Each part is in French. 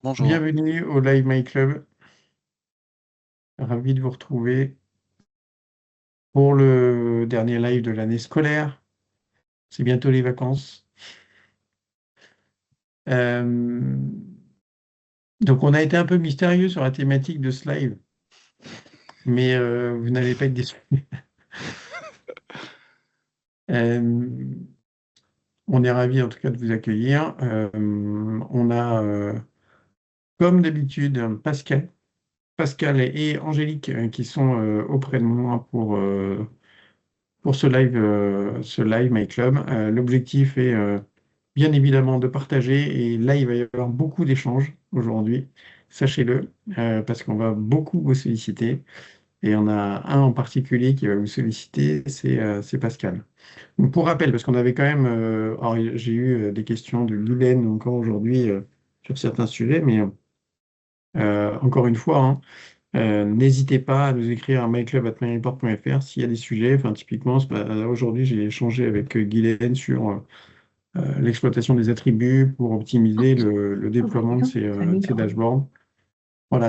Bonjour. Bienvenue au Live My Club. Ravi de vous retrouver pour le dernier live de l'année scolaire. C'est bientôt les vacances. Euh, donc, on a été un peu mystérieux sur la thématique de ce live, mais vous n'allez pas être déçus. Euh, on est ravis en tout cas de vous accueillir. On a, comme d'habitude, Pascal et Angélique qui sont auprès de moi pour ce live My Club. L'objectif est bien évidemment de partager et là, il va y avoir beaucoup d'échanges aujourd'hui, sachez-le, parce qu'on va beaucoup vous solliciter et on a un en particulier qui va vous solliciter, c'est Pascal. Donc, pour rappel, parce qu'on avait quand même, alors, j'ai eu des questions de Lulaine encore aujourd'hui sur certains sujets, mais encore une fois, hein, n'hésitez pas à nous écrire à myclub@myreport.fr s'il y a des sujets. Enfin, typiquement, aujourd'hui, j'ai échangé avec Guylaine sur l'exploitation des attributs pour optimiser le déploiement de ces dashboards. Voilà,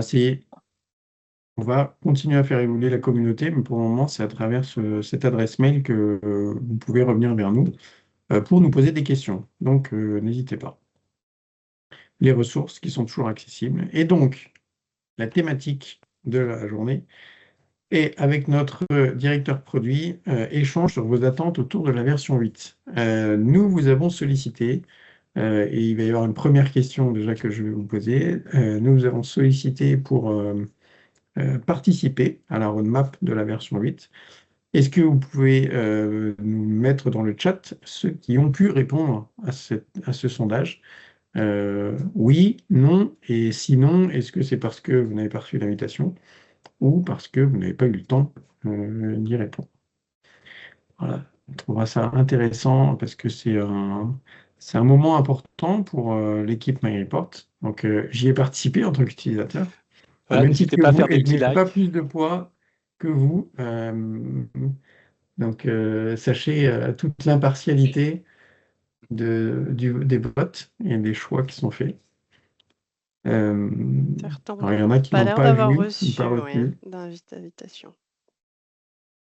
on va continuer à faire évoluer la communauté, mais pour le moment, c'est à travers cette adresse mail que vous pouvez revenir vers nous pour nous poser des questions. Donc, n'hésitez pas. Les ressources qui sont toujours accessibles. Et donc, la thématique de la journée, et avec notre directeur produit, échange sur vos attentes autour de la version 8. Nous vous avons sollicité, et il va y avoir une première question déjà que je vais vous poser. Nous vous avons sollicité pour participer à la roadmap de la version 8. Est-ce que vous pouvez nous mettre dans le chat ceux qui ont pu répondre à ce sondage? Oui, non, et sinon, est-ce que c'est parce que vous n'avez pas reçu l'invitation ou parce que vous n'avez pas eu le temps d'y répondre? Voilà, on trouvera ça intéressant parce que c'est un moment important pour l'équipe MyReport. Donc, j'y ai participé en tant qu'utilisateur, au Voilà, même titre n'hésitez que pas à vous, faire des et je petits n'ai pas likes. plus de poids que vous. Donc, sachez toute l'impartialité des votes et des choix qui sont faits. Euh, Certains alors, il y n'ont en a qui pas n'ont l'air pas d'avoir vu ou pas reçu, oui, reçu. d'invitation.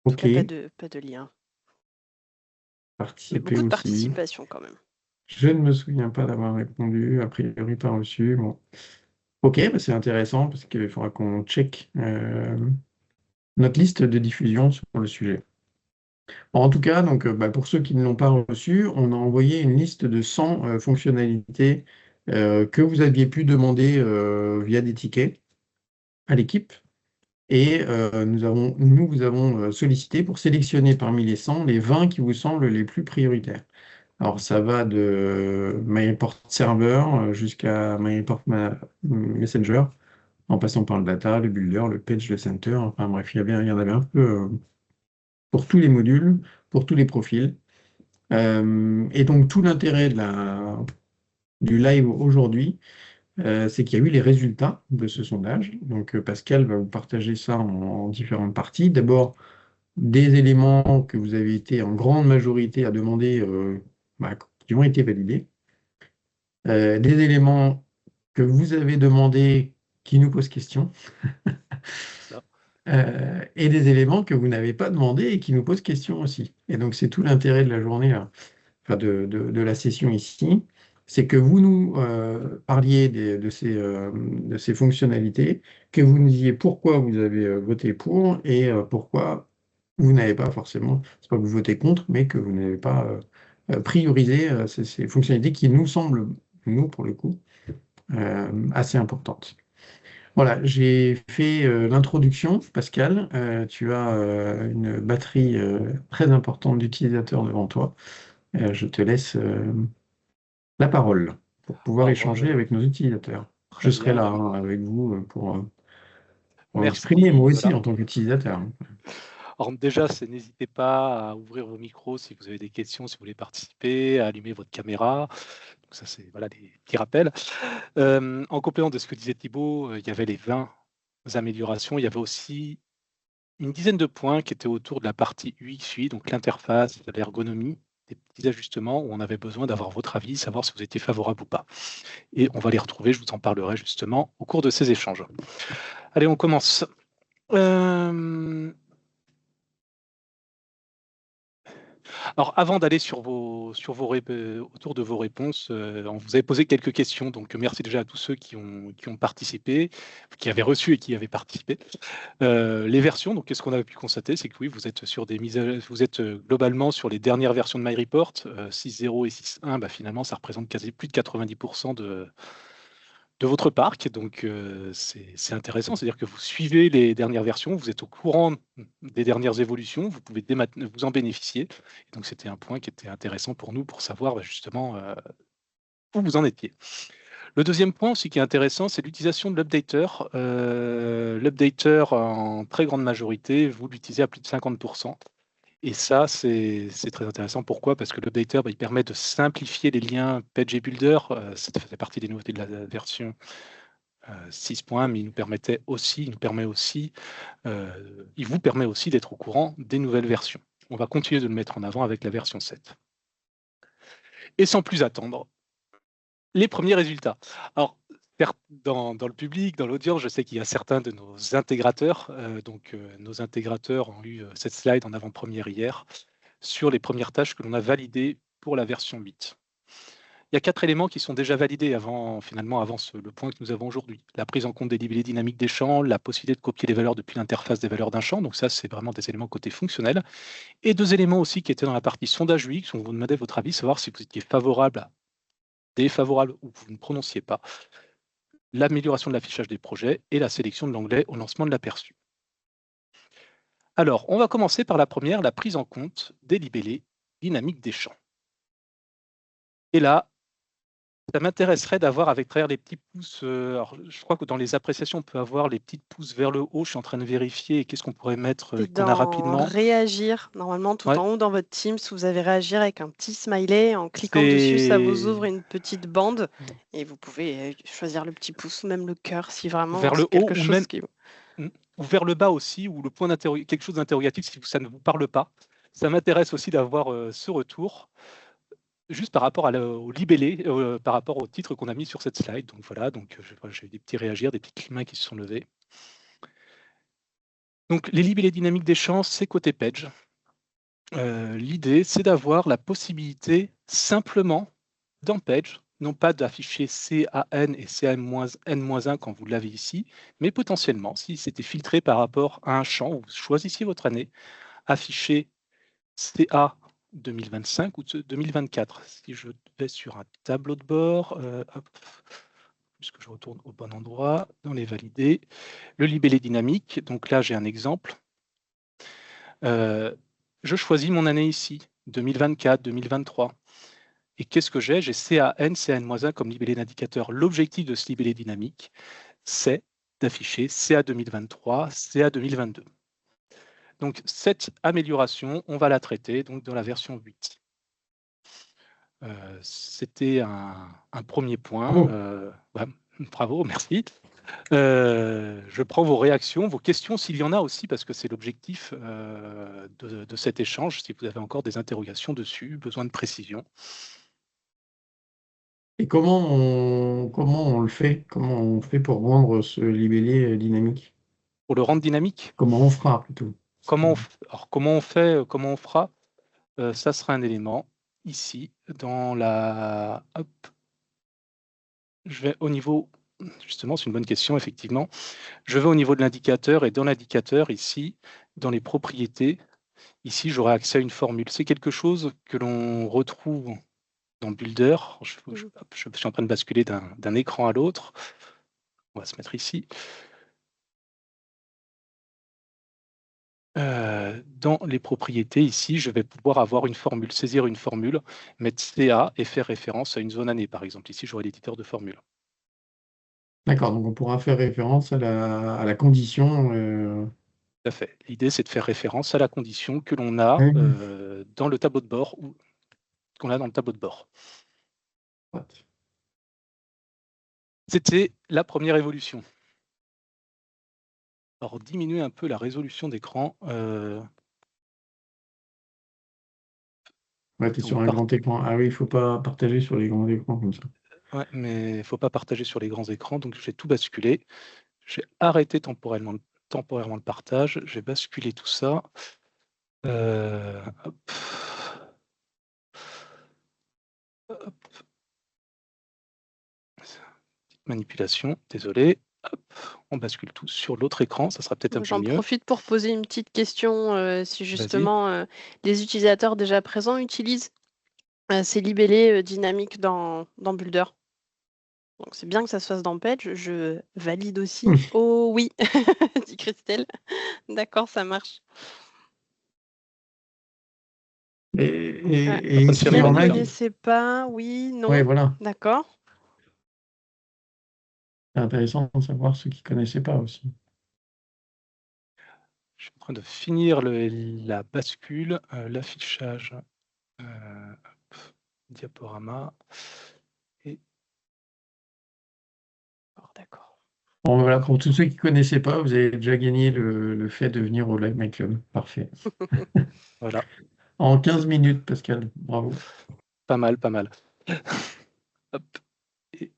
En tout OK, cas, pas de lien. Mais participer beaucoup de aussi. participation quand même. Je ne me souviens pas d'avoir répondu, a priori pas reçu. Bon. Ok, bah c'est intéressant parce qu'il faudra qu'on check notre liste de diffusion sur le sujet. Bon, en tout cas, donc, bah, pour ceux qui ne l'ont pas reçu, on a envoyé une liste de 100 fonctionnalités que vous aviez pu demander via des tickets à l'équipe. Et nous vous avons sollicité pour sélectionner parmi les 100 les 20 qui vous semblent les plus prioritaires. Alors, ça va de MyReport Server jusqu'à Messenger, en passant par le data, le builder, le page, le center. Enfin bref, il y en avait un peu pour tous les modules, pour tous les profils. Et donc, tout l'intérêt du live aujourd'hui, c'est qu'il y a eu les résultats de ce sondage. Donc, Pascal va vous partager ça en différentes parties. D'abord, des éléments que vous avez été en grande majorité à demander, qui ont été validés. Des éléments que vous avez demandés qui nous posent question, Ça. et des éléments que vous n'avez pas demandés et qui nous posent question aussi. Et donc, c'est tout l'intérêt de la journée, là, enfin de la session ici, c'est que vous nous parliez de ces fonctionnalités, que vous nous disiez pourquoi vous avez voté pour et pourquoi vous n'avez pas forcément, c'est pas que vous votez contre, mais que vous n'avez pas priorisé ces fonctionnalités qui nous semblent, nous, pour le coup, assez importante. Voilà, j'ai fait l'introduction, Pascal. Tu as une batterie très importante d'utilisateurs devant toi. Je te laisse la parole pour pouvoir Alors, échanger avec nos utilisateurs. Je très serai bien. là Alors, hein, avec vous pour m'exprimer merci. moi aussi Voilà. en tant qu'utilisateur. Alors déjà, n'hésitez pas à ouvrir vos micros si vous avez des questions, si vous voulez participer, à allumer votre caméra. Donc ça, c'est voilà, des petits rappels. En complément de ce que disait Thibaut, il y avait les 20 améliorations. Il y avait aussi une dizaine de points qui étaient autour de la partie UX/UI, donc l'interface, l'ergonomie des petits ajustements où on avait besoin d'avoir votre avis, savoir si vous étiez favorable ou pas. Et on va les retrouver, je vous en parlerai justement au cours de ces échanges. Allez, on commence. Alors, avant d'aller autour de vos réponses, on vous avait posé quelques questions. Donc, merci déjà à tous ceux qui ont participé, qui avaient reçu et qui avaient participé. Les versions, donc, qu'est-ce qu'on a pu constater? C'est que oui, vous êtes vous êtes globalement sur les dernières versions de MyReport, 6.0 et 6.1. Bah, finalement, ça représente quasi plus de 90% de votre parc. Donc, c'est intéressant. C'est-à-dire que vous suivez les dernières versions, vous êtes au courant des dernières évolutions, vous pouvez dès maintenant vous en bénéficier. Et donc, c'était un point qui était intéressant pour nous pour savoir justement où vous en étiez. Le deuxième point aussi qui est intéressant, c'est l'utilisation de l'updater. L'updater, en très grande majorité, vous l'utilisez à plus de 50%. Et ça, c'est très intéressant. Pourquoi? Parce que l'updater, il permet de simplifier les liens Page et Builder. Ça fait partie des nouveautés de la version 6 points, mais il vous permet aussi d'être au courant des nouvelles versions. On va continuer de le mettre en avant avec la version 7. Et sans plus attendre, les premiers résultats. Alors, dans le public, dans l'audience, je sais qu'il y a certains de nos intégrateurs. Nos intégrateurs ont eu cette slide en avant-première hier sur les premières tâches que l'on a validées pour la version 8. Il y a 4 éléments qui sont déjà validés avant le point que nous avons aujourd'hui. La prise en compte des libellés dynamiques des champs, la possibilité de copier les valeurs depuis l'interface des valeurs d'un champ. Donc ça, c'est vraiment des éléments côté fonctionnel. Et 2 éléments aussi qui étaient dans la partie sondage UX, où on vous demandait votre avis, savoir si vous étiez favorable, défavorable ou vous ne prononciez pas. L'amélioration de l'affichage des projets et la sélection de l'onglet au lancement de l'aperçu. Alors, on va commencer par la première, la prise en compte des libellés dynamiques des champs. Et là, ça m'intéresserait d'avoir avec travers les petits pouces. Alors, je crois que dans les appréciations, on peut avoir les petits pouces vers le haut. Je suis en train de vérifier. Qu'est-ce qu'on pourrait mettre C'est qu'on a dans rapidement? réagir. Normalement, tout Ouais. en haut dans votre Teams, vous avez réagir avec un petit smiley. En cliquant dessus, ça vous ouvre une petite bande et vous pouvez choisir le petit pouce ou même le cœur si vraiment vers le c'est quelque haut ou chose même qui... ou vers le bas aussi, ou le point quelque chose d'interrogatif si ça ne vous parle pas. Ça m'intéresse aussi d'avoir ce retour. Juste par rapport au libellé, par rapport au titre qu'on a mis sur cette slide. Donc voilà, j'ai eu des petits réagir, des petites mains qui se sont levées. Donc les libellés dynamiques des champs, c'est côté page. L'idée, c'est d'avoir la possibilité simplement dans page, non pas d'afficher CAN et CAN-N-1 quand vous l'avez ici, mais potentiellement, si c'était filtré par rapport à un champ, où vous choisissiez votre année, afficher CA 2025 ou 2024. Si je vais sur un tableau de bord, puisque je retourne au bon endroit, dans les validés, le libellé dynamique, donc là j'ai un exemple. Je choisis mon année ici, 2024, 2023. Et qu'est-ce que j'ai? J'ai CAN, CAN-1 comme libellé d'indicateur. L'objectif de ce libellé dynamique, c'est d'afficher CA 2023, CA 2022. Donc cette amélioration, on va la traiter donc, dans la version 8. C'était un premier point. Ouais, bravo, merci. Je prends vos réactions, vos questions, s'il y en a aussi, parce que c'est l'objectif de cet échange, si vous avez encore des interrogations dessus, besoin de précision. Et comment on le fait? Comment on fait pour rendre ce libellé dynamique? Pour le rendre dynamique, Comment on fera plutôt? comment on fera? Ça sera un élément ici, dans la... Hop. Je vais au niveau... Justement, c'est une bonne question, effectivement. Je vais au niveau de l'indicateur et dans l'indicateur, ici, dans les propriétés, ici, j'aurai accès à une formule. C'est quelque chose que l'on retrouve dans Builder. Je suis en train de basculer d'un écran à l'autre. On va se mettre ici. Dans les propriétés, ici, je vais pouvoir avoir une formule, saisir une formule, mettre CA et faire référence à une zone année, par exemple. Ici, j'aurai l'éditeur de formule. D'accord, donc on pourra faire référence à la condition. Tout à fait. L'idée, c'est de faire référence à la condition que l'on a dans le tableau de bord ou qu'on a dans le tableau de bord. C'était la première évolution. Alors, diminuer un peu la résolution d'écran. Ouais, t'es Donc, sur un grand écran. Ah oui, il faut pas partager sur les grands écrans comme ça. ouais, mais il ne faut pas partager sur les grands écrans. Donc, j'ai tout basculé. J'ai arrêté temporairement le partage. J'ai basculé tout ça. Hop. Hop. Manipulation, désolé. Hop. On bascule tout sur l'autre écran. Ça sera peut-être un peu J'en mieux. profite pour poser une petite question, si Vas-y. justement les utilisateurs déjà présents utilisent ces libellés dynamiques dans Builder. Donc c'est bien que ça se fasse dans Page, je valide aussi. Oh oui, dit Christelle. D'accord, ça marche. Et Après, s'il c'est y Christelle en ne a valide, qui... connaissait pas, oui, Ouais, non. voilà. D'accord. C'est intéressant de savoir ceux qui connaissaient pas aussi. Je suis en train de finir la bascule, l'affichage, diaporama. Et... Oh, d'accord. Bon, voilà, pour tous ceux qui connaissaient pas, vous avez déjà gagné le fait de venir au Live My Club. Parfait. Voilà, En 15 minutes, Pascal. Bravo. pas mal, pas mal. Hop. Et...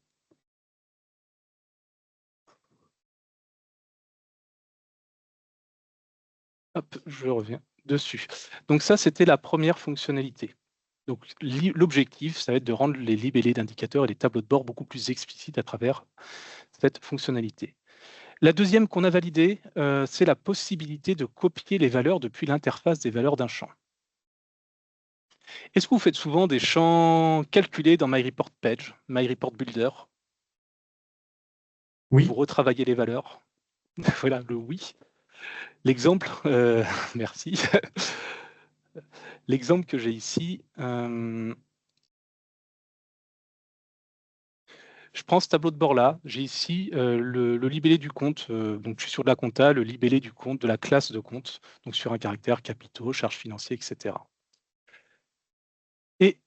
Hop, je reviens dessus. Donc ça, c'était la première fonctionnalité. Donc l'objectif, ça va être de rendre les libellés d'indicateurs et les tableaux de bord beaucoup plus explicites à travers cette fonctionnalité. La deuxième qu'on a validée, c'est la possibilité de copier les valeurs depuis l'interface des valeurs d'un champ. Est-ce que vous faites souvent des champs calculés dans MyReportPage, MyReportBuilder? Vous Oui. retravaillez les valeurs? Voilà, le oui. L'exemple, merci. L'exemple que j'ai ici, je prends ce tableau de bord-là. J'ai ici le libellé du compte. Donc, je suis sur de la compta, le libellé du compte, de la classe de compte, donc sur un caractère, capitaux, charges financières, etc. Et,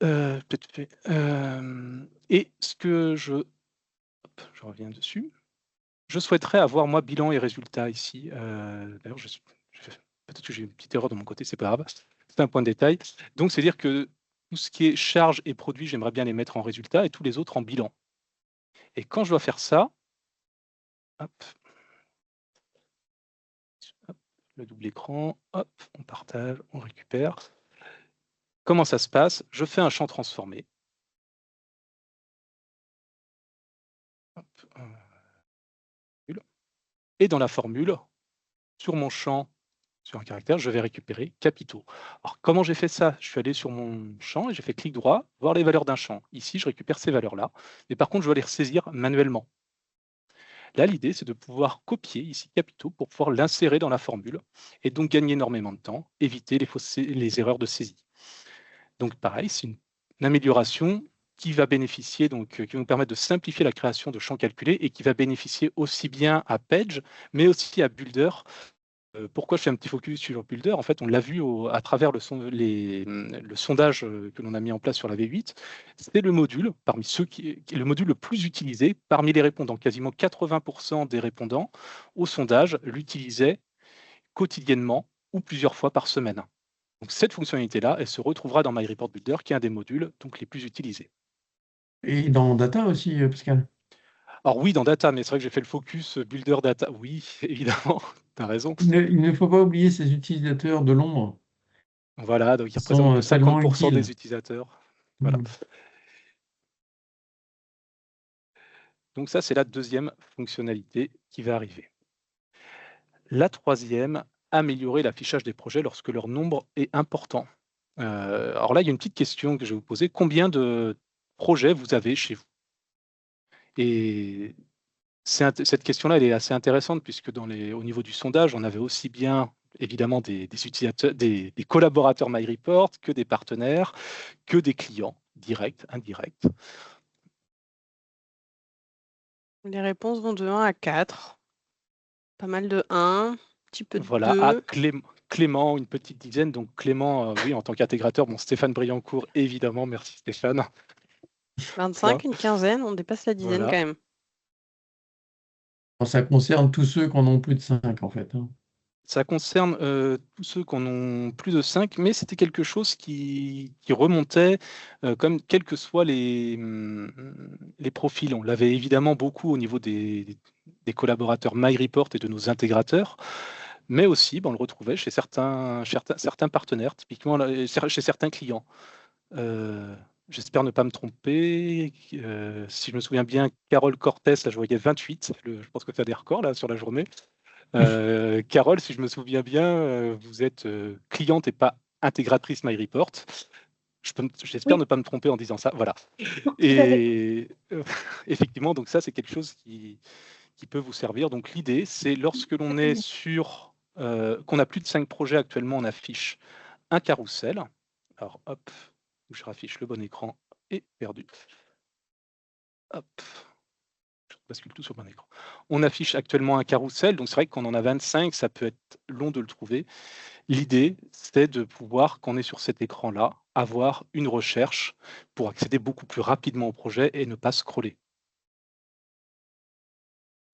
et ce que je reviens dessus. Je souhaiterais avoir, moi, bilan et résultat ici. D'ailleurs, peut-être que j'ai une petite erreur de mon côté, c'est pas grave. C'est un point de détail. Donc, c'est-à-dire que tout ce qui est charges et produits, j'aimerais bien les mettre en résultat et tous les autres en bilan. Et quand je dois faire ça, hop, hop, le double écran, hop, on partage, on récupère. Comment ça se passe? Je fais un champ transformé. Hop, et dans la formule, sur mon champ, sur un caractère, je vais récupérer capitaux. Alors, comment j'ai fait ça? Je suis allé sur mon champ et j'ai fait clic droit, voir les valeurs d'un champ. Ici, je récupère ces valeurs-là. Mais par contre, je dois les ressaisir manuellement. Là, l'idée, c'est de pouvoir copier ici capitaux pour pouvoir l'insérer dans la formule et donc gagner énormément de temps, éviter les erreurs de saisie. Donc, pareil, c'est une amélioration qui va bénéficier, donc qui va nous permettre de simplifier la création de champs calculés et qui va bénéficier aussi bien à Page, mais aussi à Builder. Pourquoi je fais un petit focus sur Builder? En fait, on l'a vu à travers le sondage que l'on a mis en place sur la V8. C'est le module, parmi ceux qui est le module le plus utilisé parmi les répondants. Quasiment 80% des répondants au sondage l'utilisaient quotidiennement ou plusieurs fois par semaine. Donc cette fonctionnalité-là, elle se retrouvera dans MyReportBuilder, qui est un des modules donc, les plus utilisés. Et dans Data aussi, Pascal. Alors oui, dans Data, mais c'est vrai que j'ai fait le focus Builder Data. Oui, évidemment, tu as raison. Il ne faut pas oublier ces utilisateurs de l'ombre. Voilà, donc ils Ils représentent que sont tellement 50% utiles. des utilisateurs. Voilà. Donc ça, c'est la deuxième fonctionnalité qui va arriver. La troisième, améliorer l'affichage des projets lorsque leur nombre est important. Alors là, il y a une petite question que je vais vous poser. Combien de projets vous avez chez vous? Et cette question-là, elle est assez intéressante puisque au niveau du sondage, on avait aussi bien évidemment des utilisateurs, des collaborateurs MyReport que des partenaires, que des clients, directs, indirects. Les réponses vont de 1 à 4. Pas mal de 1, un petit peu de Voilà, à 2. Clément, une petite dizaine. Donc Clément, oui, en tant qu'intégrateur, bon, Stéphane Briancourt, évidemment, merci Stéphane. 25, une quinzaine, on dépasse la dizaine Voilà. quand même. Ça concerne tous ceux qui en ont plus de 5, en fait. Ça concerne tous ceux qui en ont plus de 5, mais c'était quelque chose qui remontait comme quels que soient les profils. On l'avait évidemment beaucoup au niveau des collaborateurs MyReport et de nos intégrateurs, mais aussi on le retrouvait chez certains partenaires, typiquement chez certains clients. J'espère ne pas me tromper. Si je me souviens bien, Carole Cortès, là je voyais 28. Je pense que tu as des records là sur la journée. Carole, si je me souviens bien, vous êtes cliente et pas intégratrice MyReport. J'espère Oui. ne pas me tromper en disant ça. Voilà. Tout à fait. Et effectivement, donc ça, c'est quelque chose qui peut vous servir. Donc l'idée, c'est lorsque l'on est sur, qu'on a plus de 5 projets actuellement, on affiche un carrousel. Alors hop, je raffiche le bon écran et perdu. Hop. Je bascule tout sur mon écran. On affiche actuellement un carrousel, donc c'est vrai qu'on en a 25, ça peut être long de le trouver. L'idée, c'est de pouvoir, quand on est sur cet écran-là, avoir une recherche pour accéder beaucoup plus rapidement au projet et ne pas scroller.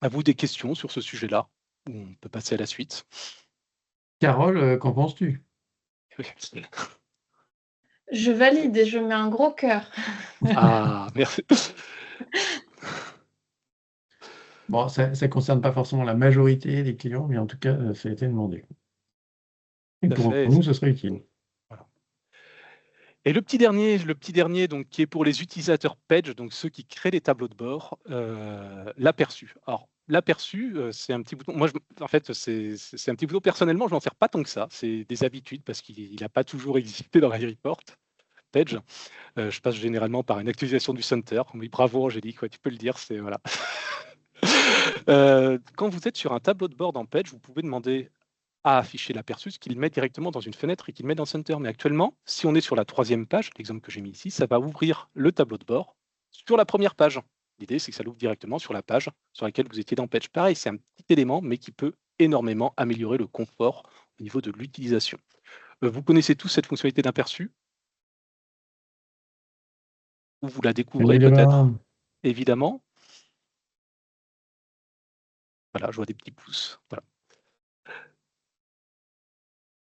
À vous des questions sur ce sujet-là, ou on peut passer à la suite. Carole, qu'en penses-tu? Je valide et je mets un gros cœur. Ah, merci. Bon, ça ne concerne pas forcément la majorité des clients, mais en tout cas, ça a été demandé. Et Tout à pour fait. nous, ce serait utile. Voilà. Et le petit dernier donc, qui est pour les utilisateurs Page, donc ceux qui créent les tableaux de bord, l'aperçu. Alors, l'aperçu, c'est un petit bouton. Moi, en fait, c'est un petit bouton. Personnellement, je n'en sers pas tant que ça. C'est des habitudes parce qu'il n'a pas toujours existé dans MyReport Page. Je passe généralement par une actualisation du Center. Oui, bravo Angélique, ouais, tu peux le dire. C'est voilà. Quand vous êtes sur un tableau de bord dans Page, vous pouvez demander à afficher l'aperçu, ce qu'il met directement dans une fenêtre et qu'il met dans Center. Mais actuellement, si on est sur la 3e page, l'exemple que j'ai mis ici, ça va ouvrir le tableau de bord sur la 1re page. L'idée, c'est que ça l'ouvre directement sur la page sur laquelle vous étiez dans Page. Pareil, c'est un petit élément, mais qui peut énormément améliorer le confort au niveau de l'utilisation. Vous connaissez tous cette fonctionnalité d'aperçu? Ou vous la découvrez peut-être, évidemment? Voilà, je vois des petits pouces. Voilà.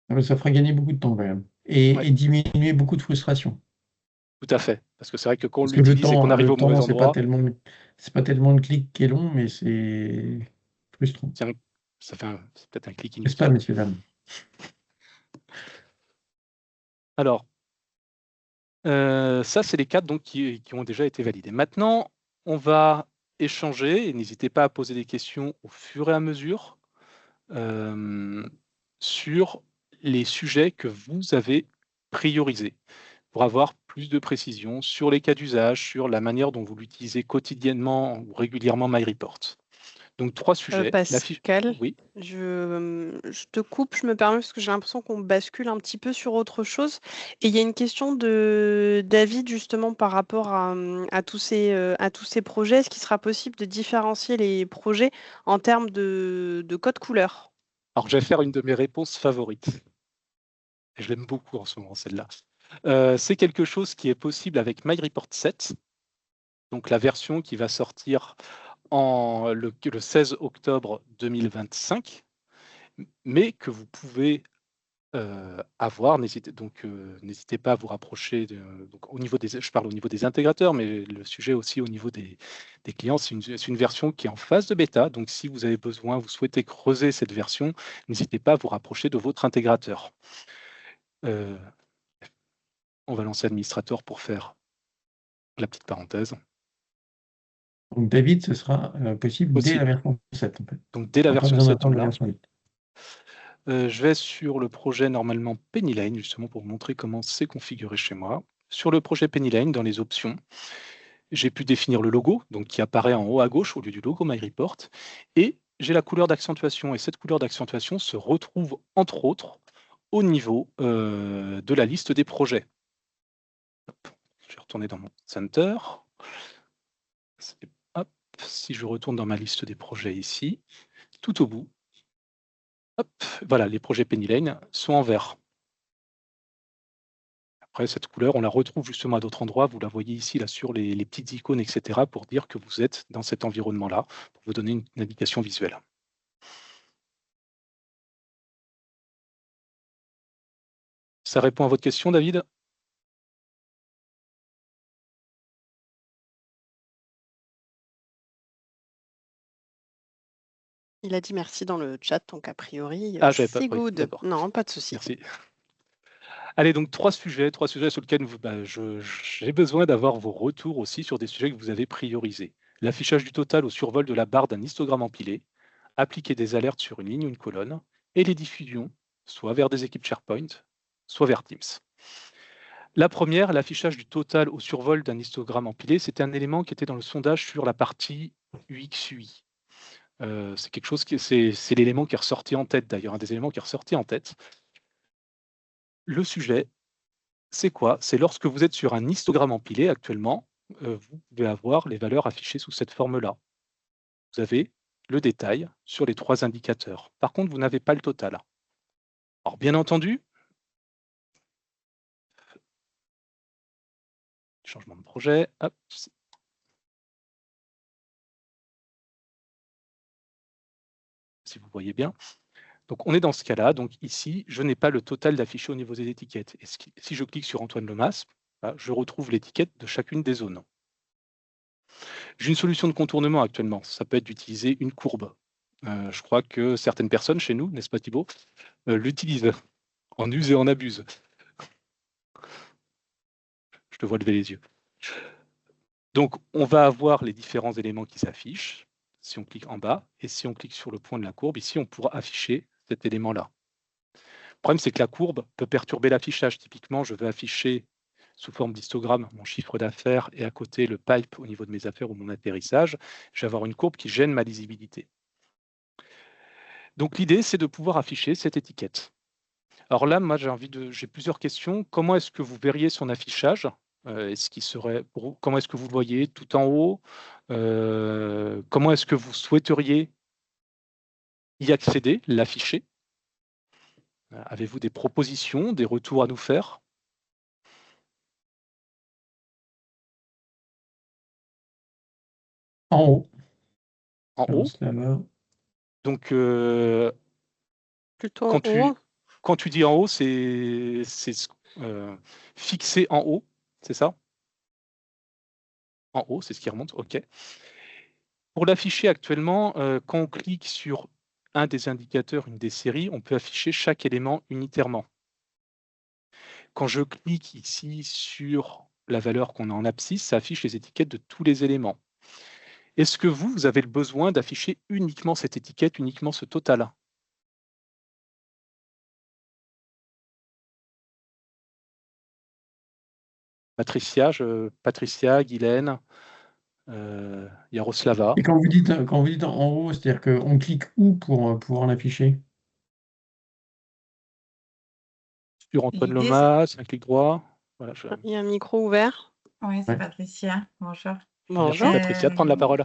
Ah, mais ça ferait gagner beaucoup de temps quand même. Ouais. Et diminuer beaucoup de frustration. Tout à fait. Parce que c'est vrai que quand on Parce que le l'utilise et qu'on arrive au mauvais temps, c'est pas endroit, tellement le clic qui est long, mais c'est frustrant. c'est peut-être un clic N'est-ce pas, inutile. messieurs, dames? Alors, ça, c'est les 4 donc, qui ont déjà été validés. Maintenant, on va échanger, et n'hésitez pas à poser des questions au fur et à mesure sur les sujets que vous avez priorisés, pour avoir plus de précision sur les cas d'usage, sur la manière dont vous l'utilisez quotidiennement ou régulièrement MyReport. Donc 3 sujets. Pascal, Oui. je te coupe, je me permets parce que j'ai l'impression qu'on bascule un petit peu sur autre chose. Et il y a une question de David justement par rapport à tous ces projets. Est-ce qu'il sera possible de différencier les projets en termes de code couleur? Alors, je vais faire une de mes réponses favorites. Et je l'aime beaucoup en ce moment, celle-là. C'est quelque chose qui est possible avec MyReport 7, donc la version qui va sortir le 16 octobre 2025, mais que vous pouvez avoir. N'hésitez pas à vous rapprocher. Donc je parle au niveau des intégrateurs, mais le sujet aussi au niveau des clients, c'est une version qui est en phase de bêta. Donc, si vous avez besoin, vous souhaitez creuser cette version, n'hésitez pas à vous rapprocher de votre intégrateur. On va lancer administrateur pour faire la petite parenthèse. Donc, David, ce sera possible dès la version 7, en fait. Donc, dès la On n'a pas version besoin 7, d'attendre la version 8. je vais sur le projet normalement Pennyline, justement pour vous montrer comment c'est configuré chez moi. Sur le projet Pennyline, dans les options, j'ai pu définir le logo, donc qui apparaît en haut à gauche au lieu du logo MyReport, et j'ai la couleur d'accentuation. Et cette couleur d'accentuation se retrouve entre autres au niveau de la liste des projets. Hop, je vais retourner dans mon Center. Hop, si je retourne dans ma liste des projets ici, tout au bout, hop, voilà, les projets Pennyline sont en vert. Après, cette couleur, on la retrouve justement à d'autres endroits. Vous la voyez ici, là, sur les petites icônes, etc., pour dire que vous êtes dans cet environnement-là, pour vous donner une indication visuelle. Ça répond à votre question, David? Il a dit merci dans le chat, donc a priori, Ah, j'avais pas. c'est Oui, good. d'accord. Non, pas de souci. Merci. Allez, donc trois sujets sur lesquels j'ai besoin d'avoir vos retours aussi sur des sujets que vous avez priorisés. L'affichage du total au survol de la barre d'un histogramme empilé, appliquer des alertes sur une ligne ou une colonne, et les diffusions, soit vers des équipes SharePoint, soit vers Teams. La première, l'affichage du total au survol d'un histogramme empilé, c'était un élément qui était dans le sondage sur la partie UX/UI. C'est quelque chose c'est l'élément qui est ressorti en tête d'ailleurs, un des éléments qui est ressorti en tête. Le sujet, c'est quoi? C'est lorsque vous êtes sur un histogramme empilé actuellement, vous pouvez avoir les valeurs affichées sous cette forme-là. Vous avez le détail sur les 3 indicateurs. Par contre, vous n'avez pas le total. Alors bien entendu, changement de projet, hop, si vous voyez bien. Donc on est dans ce cas-là, donc ici, je n'ai pas le total d'affiché au niveau des étiquettes. Et si je clique sur Antoine Lemas, je retrouve l'étiquette de chacune des zones. J'ai une solution de contournement actuellement, ça peut être d'utiliser une courbe. Je crois que certaines personnes chez nous, n'est-ce pas Thibaut, l'utilisent, en use et en abuse. Je te vois lever les yeux. Donc on va avoir les différents éléments qui s'affichent, si on clique en bas, et si on clique sur le point de la courbe, ici on pourra afficher cet élément-là. Le problème, c'est que la courbe peut perturber l'affichage. Typiquement, je veux afficher sous forme d'histogramme mon chiffre d'affaires et à côté le pipe au niveau de mes affaires ou mon atterrissage. Je vais avoir une courbe qui gêne ma lisibilité. Donc l'idée, c'est de pouvoir afficher cette étiquette. Alors là, moi, j'ai plusieurs questions. Comment est-ce que vous verriez son affichage? Comment est-ce que vous le voyez tout en haut? Comment est-ce que vous souhaiteriez y accéder, l'afficher? Avez-vous des propositions, des retours à nous faire? En haut. En haut. Là-bas. Donc, Plutôt en haut. quand tu dis en haut, c'est fixé en haut, c'est ça? En haut, c'est ce qui remonte, OK. Pour l'afficher actuellement, quand on clique sur un des indicateurs, une des séries, on peut afficher chaque élément unitairement. Quand je clique ici sur la valeur qu'on a en abscisse, ça affiche les étiquettes de tous les éléments. Est-ce que vous avez le besoin d'afficher uniquement cette étiquette, uniquement ce total? Patricia, Guylaine, Yaroslava. Et quand vous dites en haut, c'est-à-dire qu'on clique où pour pouvoir l'afficher? Sur Antoine L'idée, Lomas, un clic droit. Voilà, Il y a un micro ouvert. Oui, c'est Ouais. Patricia. Bonjour. Merci Bonjour. Patricia de prendre la parole.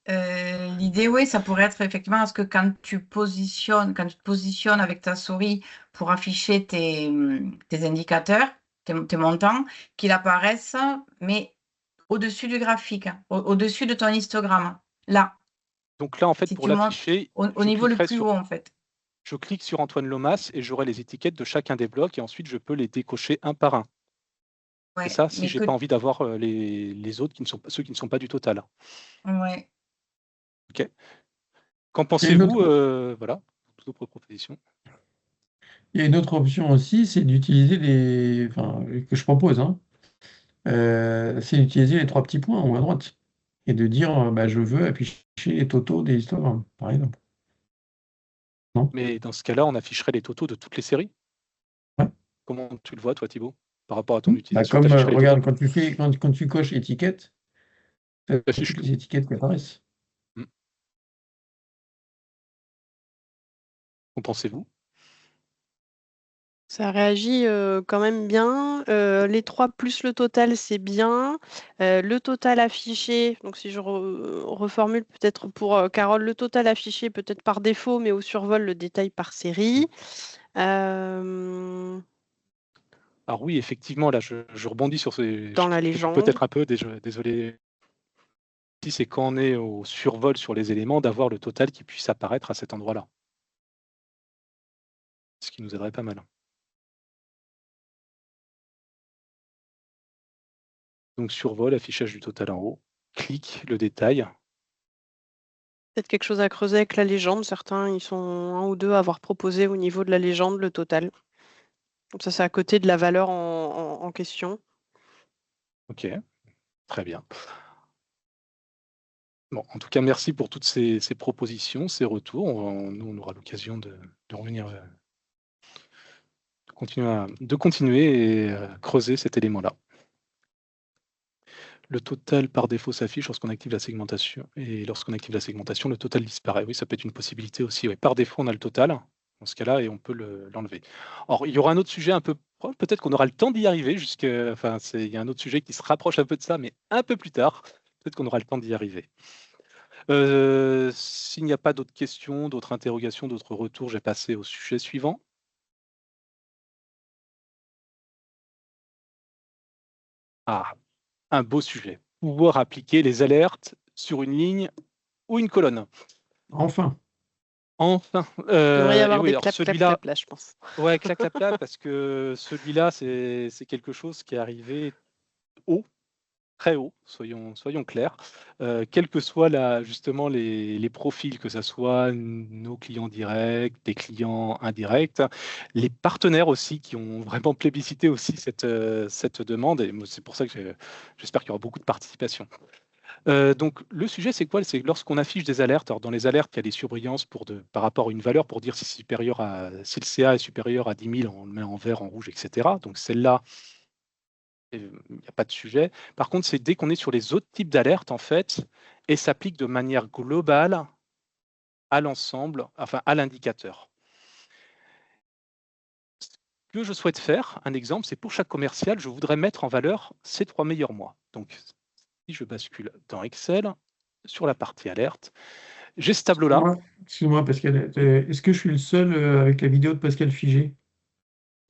L'idée, oui, ça pourrait être effectivement parce que quand tu te positionnes avec ta souris pour afficher tes indicateurs, tes montants, qu'ils apparaissent, mais au-dessus du graphique, au-dessus de ton histogramme. Là, Donc là, en fait, si pour tu montes l'afficher, au niveau le plus haut, en fait. je clique sur Antoine Lomas et j'aurai les étiquettes de chacun des blocs et ensuite je peux les décocher un par un. C'est Ouais, ça, si mais j'ai pas envie d'avoir les autres ceux qui ne sont pas du total. ouais. OK. Qu'en Il y a une pensez-vous? autre, Voilà, toute autre proposition. il y a une autre option aussi, c'est d'utiliser enfin, que je propose, hein, c'est d'utiliser les 3 petits points en haut à droite et de dire, bah, je veux afficher les totaux des histogrammes, par exemple. Non? Mais dans ce cas-là, on afficherait les totaux de toutes les séries? Ouais. Comment tu le vois, toi, Thibaut, par rapport à ton Bah, utilisation? comme, Tu afficherais les totaux? regarde, quand tu coches étiquette, tu as T'affiches toutes tout. les étiquettes qui apparaissent. Mmh. Qu'en pensez-vous? Ça réagit quand même bien. Les 3 plus le total, c'est bien. Le total affiché, donc si je reformule peut-être pour Carole, le total affiché peut-être par défaut, mais au survol, le détail par série. Alors oui, effectivement, là, je rebondis sur ces. Dans la Je légende. peut-être un peu, désolé. Si c'est quand on est au survol sur les éléments, d'avoir le total qui puisse apparaître à cet endroit-là. Ce qui nous aiderait pas mal. Donc survol, affichage du total en haut, clic, le détail. Peut-être quelque chose à creuser avec la légende. Certains, ils sont 1 ou 2 à avoir proposé au niveau de la légende le total. Comme ça, c'est à côté de la valeur en question. Ok, très bien. Bon, en tout cas, merci pour toutes ces propositions, ces retours. Nous, on aura l'occasion de revenir, de continuer et creuser cet élément-là. Le total par défaut s'affiche lorsqu'on active la segmentation. Et lorsqu'on active la segmentation, le total disparaît. Oui, ça peut être une possibilité aussi. Ouais. Par défaut, on a le total dans ce cas-là et on peut l'enlever. Or, il y aura un autre sujet un peu. Peut-être qu'on aura le temps d'y arriver. Enfin, il y a un autre sujet qui se rapproche un peu de ça, mais un peu plus tard. Peut-être qu'on aura le temps d'y arriver. S'il n'y a pas d'autres questions, d'autres interrogations, d'autres retours, je vais passer au sujet suivant. Ah, un beau sujet. Pouvoir appliquer les alertes sur une ligne ou une colonne. Enfin, Enfin, Il devrait y et avoir oui, des alors clap, clap, celui-là, clap là, je pense. ouais, clac, clac, clac, parce que celui-là, c'est quelque chose qui est arrivé haut, très haut, soyons clairs. Quels que soient justement les profils, que ce soit nos clients directs, des clients indirects, les partenaires aussi qui ont vraiment plébiscité aussi cette demande, et c'est pour ça que j'espère qu'il y aura beaucoup de participation. Donc le sujet, c'est quoi? C'est lorsqu'on affiche des alertes. Alors dans les alertes, il y a des surbrillances par rapport à une valeur pour dire si le CA est supérieur à 10 000, on le met en vert, en rouge, etc. Donc celle-là, il n'y a pas de sujet. Par contre, c'est dès qu'on est sur les autres types d'alertes, en fait, et s'applique de manière globale à l'ensemble, enfin à l'indicateur. Ce que je souhaite faire, un exemple, c'est pour chaque commercial, je voudrais mettre en valeur ces 3 meilleurs mois. Donc si je bascule dans Excel, sur la partie alerte, j'ai ce tableau-là. excuse-moi, Pascal. Est-ce que je suis le seul avec la vidéo de Pascal figée?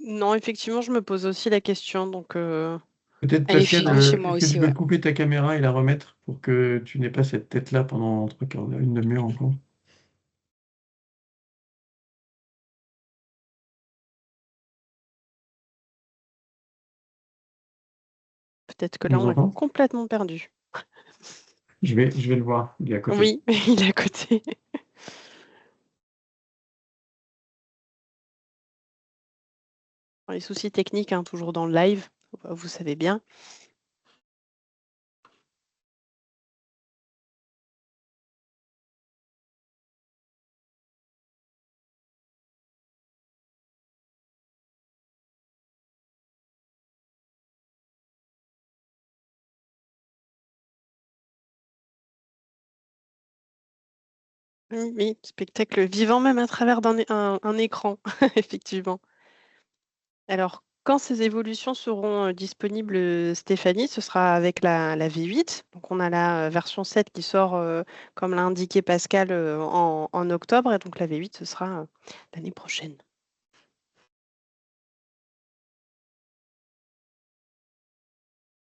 Non, effectivement, je me pose aussi la question. Donc, Peut-être, Elle est Pascal, figée chez moi est-ce que aussi, tu peux ouais. couper ta caméra et la remettre pour que tu n'aies pas cette tête-là pendant 3 quarts d'heure, une demi-heure encore? peut-être que Tu là, nous on l'a entends? complètement perdu. Je vais le voir, il est à côté. Oui, il est à côté. Les soucis techniques, hein, toujours dans le live, vous savez bien. Oui, spectacle vivant même à travers un écran, effectivement. Alors, quand ces évolutions seront disponibles, Stéphanie, ce sera avec la V8. Donc, on a la version 7 qui sort, comme l'a indiqué Pascal, en octobre. Et donc, la V8, ce sera l'année prochaine.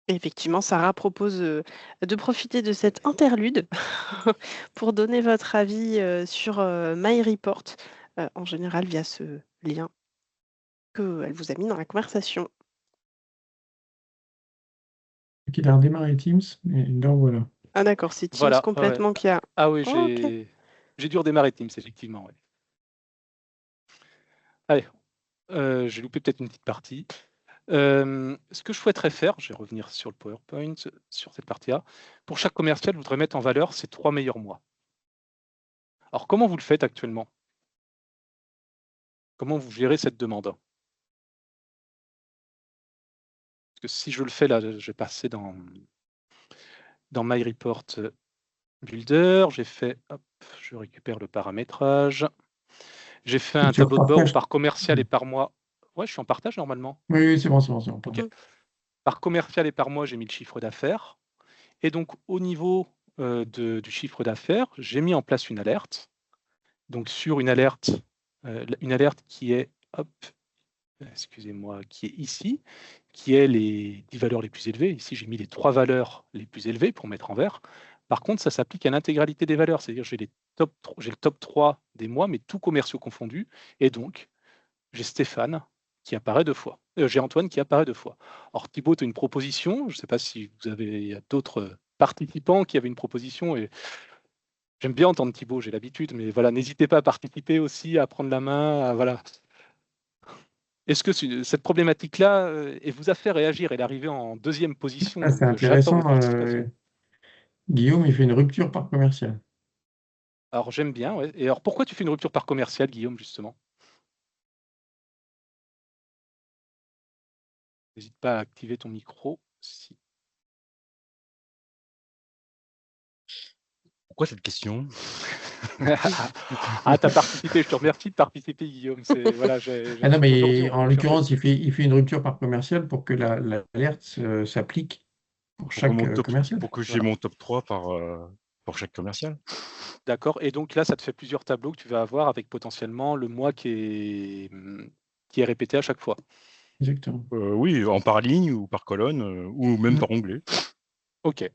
Et effectivement, Sarah propose de profiter de cette interlude pour donner votre avis sur MyReport, en général via ce lien qu'elle vous a mis dans la conversation. Il a redémarré Teams, mais là, voilà. Ah d'accord, c'est Teams Voilà, ouais. complètement qui a... Ah oui, Oh, ok. j'ai dû redémarrer Teams, effectivement. Ouais. Allez, j'ai loupé peut-être une petite partie. Ce que je souhaiterais faire, je vais revenir sur le PowerPoint, sur cette partie-là. Pour chaque commercial, je voudrais mettre en valeur ces 3 meilleurs mois. Alors, comment vous le faites actuellement? Comment vous gérez cette demande? Parce que si je le fais là, je vais passer dans MyReport Builder. J'ai fait, hop, je récupère le paramétrage. J'ai fait un Tu tableau de bord repartages. par commercial et par mois. Ouais, je suis en partage normalement. Oui, c'est bon, c'est bon. Ok. Par commercial et par mois, j'ai mis le chiffre d'affaires. Et donc, au niveau du chiffre d'affaires, j'ai mis en place une alerte. Donc, sur une alerte qui est, hop, excusez-moi, qui est ici, qui est les 10 valeurs les plus élevées. Ici, j'ai mis les 3 valeurs les plus élevées pour mettre en vert. Par contre, ça s'applique à l'intégralité des valeurs. C'est-à-dire j'ai le top 3 des mois, mais tous commerciaux confondus. Et donc, j'ai Stéphane qui apparaît 2 fois. j'ai Antoine qui apparaît 2 fois. Alors Thibaut, tu as une proposition, je ne sais pas si il y a d'autres participants qui avaient une proposition et j'aime bien entendre Thibaut, j'ai l'habitude, mais voilà, n'hésitez pas à participer aussi, à prendre la main, voilà. Est-ce que cette problématique-là vous a fait réagir et d'arriver en 2e position, Ah, c'est donc j'attends intéressant. votre participation. Guillaume, il fait une rupture par commercial. Alors j'aime bien, ouais. Et alors pourquoi tu fais une rupture par commercial, Guillaume, justement? N'hésite pas à activer ton micro. Si. Pourquoi cette question? Ah, tu as participé, je te remercie de participer, Guillaume. Voilà, Ah non, aujourd'hui, mais on en va faire l'occurrence, il fait une rupture par commercial pour que l'alerte s'applique pour chaque commercial. Pour que j'ai Voilà. mon top 3 pour chaque commercial. D'accord. Et donc là, ça te fait plusieurs tableaux que tu vas avoir avec potentiellement le mois qui est répété à chaque fois. Exactement. Oui, en par ligne ou par colonne ou même par onglet. OK.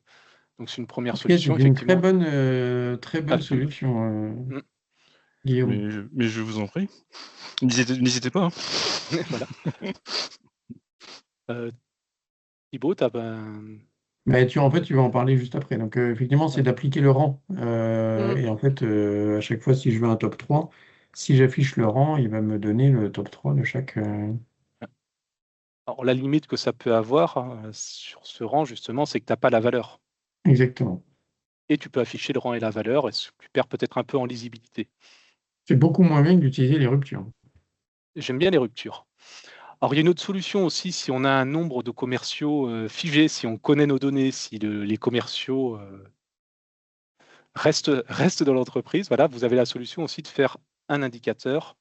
Donc c'est une première En tout cas, solution, c'est une effectivement. très bonne solution, Guillaume. Mais je vous en prie. N'hésitez pas. Hein. Voilà. Thibaut, tu as Mais en fait, tu vas en parler juste après. Donc, effectivement, c'est d'appliquer le rang. Et en fait, à chaque fois, si je veux un top 3, si j'affiche le rang, il va me donner le top 3 de chaque. Alors la limite que ça peut avoir sur ce rang, justement, c'est que tu n'as pas la valeur. Exactement. Et tu peux afficher le rang et la valeur, et tu perds peut-être un peu en lisibilité. C'est beaucoup moins bien que d'utiliser les ruptures. J'aime bien les ruptures. Alors, il y a une autre solution aussi, si on a un nombre de commerciaux figés, si on connaît nos données, si les commerciaux restent dans l'entreprise, voilà, vous avez la solution aussi de faire un indicateur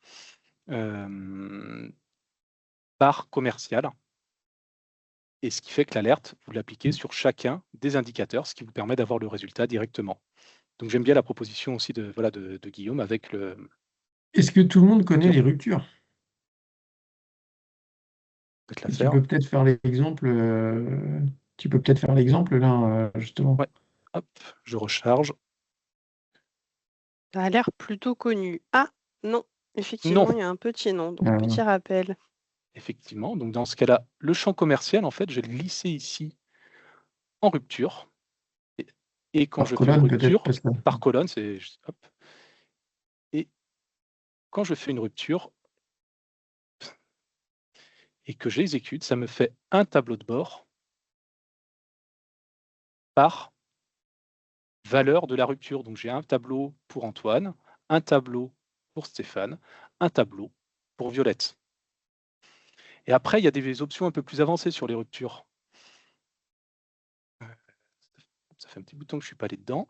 par commercial. Et ce qui fait que l'alerte, vous l'appliquez sur chacun des indicateurs, ce qui vous permet d'avoir le résultat directement. Donc, j'aime bien la proposition aussi de Guillaume avec le... Est-ce que tout le monde connaît les ruptures? Peut-être la Tu faire. peux peut-être faire l'exemple. Tu peux peut-être faire l'exemple là, justement. Ouais. Hop, je recharge. Ça a l'air plutôt connu. Ah, non, effectivement, il y a un petit nom, donc petit rappel. Effectivement, donc dans ce cas-là, le champ commercial, en fait, je vais le lisser ici en rupture. Et quand je fais une rupture, par colonne, c'est hop. Et quand je fais une rupture et que j'exécute, ça me fait un tableau de bord par valeur de la rupture. Donc j'ai un tableau pour Antoine, un tableau pour Stéphane, un tableau pour Violette. Et après, il y a des options un peu plus avancées sur les ruptures. Ça fait un petit bout de temps que je ne suis pas allé dedans.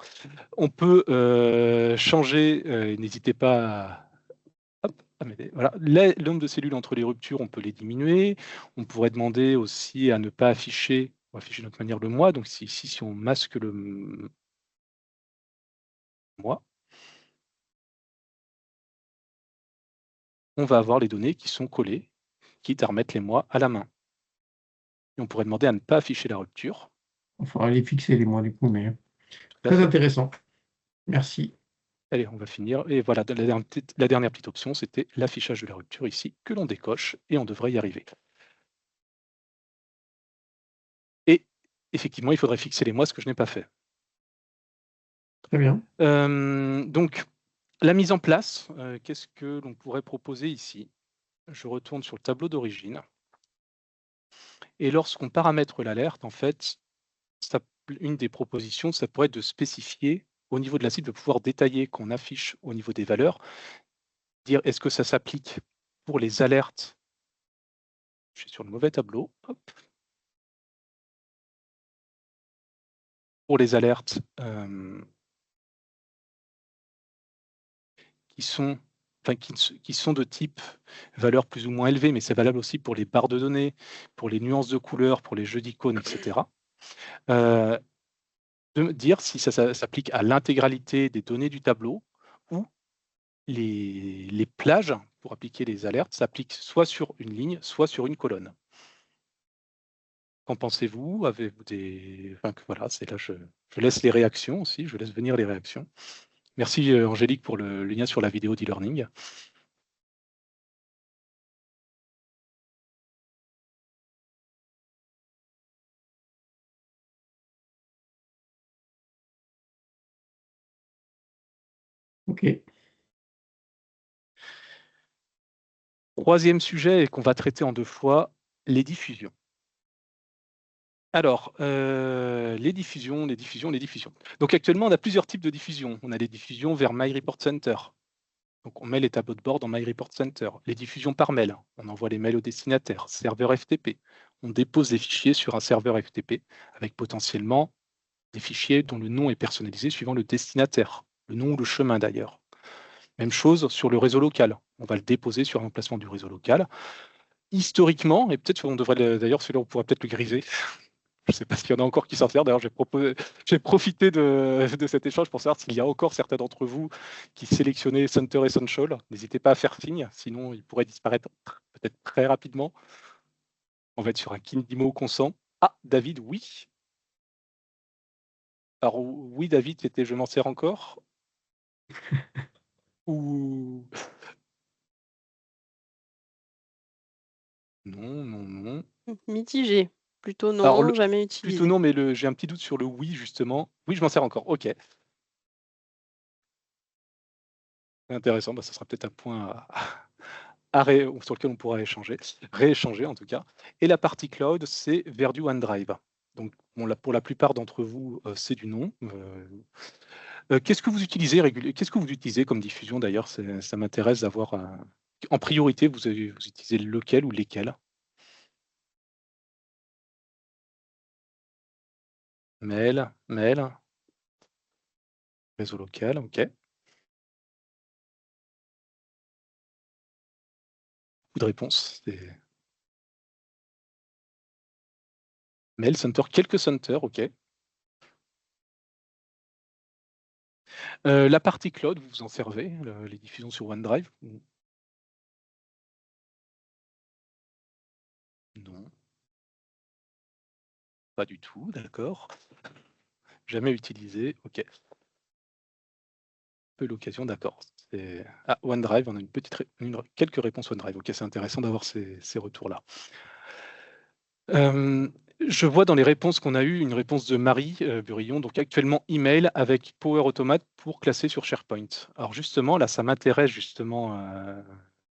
On peut changer, n'hésitez pas à m'aider. Voilà. Le nombre de cellules entre les ruptures, on peut les diminuer. On pourrait demander aussi à ne pas afficher, on va afficher de notre manière le mois. Donc ici, si on masque le mois, on va avoir les données qui sont collées, quitte à remettre les mois à la main. Et on pourrait demander à ne pas afficher la rupture. Il faudra les fixer les mois du coup, mais très intéressant. Merci. Allez, on va finir. Et voilà, la dernière petite option, c'était l'affichage de la rupture ici, que l'on décoche, et on devrait y arriver. Et effectivement, il faudrait fixer les mois, ce que je n'ai pas fait. Très bien. Donc, la mise en place, qu'est-ce que l'on pourrait proposer ici? Je retourne sur le tableau d'origine. Et lorsqu'on paramètre l'alerte, en fait, une des propositions, ça pourrait être de spécifier au niveau de la cible, de pouvoir détailler qu'on affiche au niveau des valeurs, dire est-ce que ça s'applique pour les alertes? Je suis sur le mauvais tableau. Hop. Pour les alertes qui sont de type valeur plus ou moins élevée, mais c'est valable aussi pour les barres de données, pour les nuances de couleurs, pour les jeux d'icônes, etc. De dire si ça s'applique à l'intégralité des données du tableau ou les plages pour appliquer les alertes s'appliquent soit sur une ligne, soit sur une colonne. Qu'en pensez-vous? Avez-vous des... voilà, c'est là, je laisse les réactions aussi, je laisse venir les réactions. Merci Angélique pour le lien sur la vidéo d'e-learning. OK. Troisième sujet et qu'on va traiter en 2 fois, les diffusions. Alors, les diffusions. Donc actuellement, on a plusieurs types de diffusions. On a les diffusions vers My Report Center. Donc on met les tableaux de bord dans My Report Center. Les diffusions par mail, on envoie les mails au destinataire, serveur FTP. On dépose les fichiers sur un serveur FTP avec potentiellement des fichiers dont le nom est personnalisé suivant le destinataire, le nom ou le chemin d'ailleurs. Même chose sur le réseau local. On va le déposer sur un emplacement du réseau local. Historiquement, et peut-être on devrait d'ailleurs celui-là on pourrait peut-être le griser. Je ne sais pas s'il y en a encore qui s'en servent. D'ailleurs, j'ai profité de cet échange pour savoir s'il y a encore certains d'entre vous qui sélectionnaient Center Essential. N'hésitez pas à faire signe, sinon il pourrait disparaître peut-être très rapidement. On va être sur un Kindimo consent. Ah, David, oui. Alors oui, David, c'était je m'en sers encore. Ou non. Mitigé. Plutôt Alors, non, jamais plutôt utilisé. non, mais j'ai un petit doute sur le oui, justement. Oui, je m'en sers encore. OK. Intéressant, ça sera peut-être un point sur lequel on pourra rééchanger en tout cas. Et la partie cloud, c'est vers du OneDrive. Donc, bon, pour la plupart d'entre vous, c'est du non. Qu'est-ce que vous utilisez comme diffusion d'ailleurs? Ça m'intéresse d'avoir en priorité, vous utilisez lequel ou lesquels? Mail, réseau local, OK. Beaucoup de réponses. Mail, Center, quelques Center, OK. La partie cloud, vous vous en servez, les diffusions sur OneDrive? Non. Pas du tout, d'accord. Jamais utilisé, OK. Peu l'occasion, d'accord. OneDrive, on a quelques réponses OneDrive. OK, c'est intéressant d'avoir ces retours-là. Je vois dans les réponses qu'on a eues, une réponse de Marie Burillon, donc actuellement email avec Power Automate pour classer sur SharePoint. Alors justement, là, ça m'intéresse justement,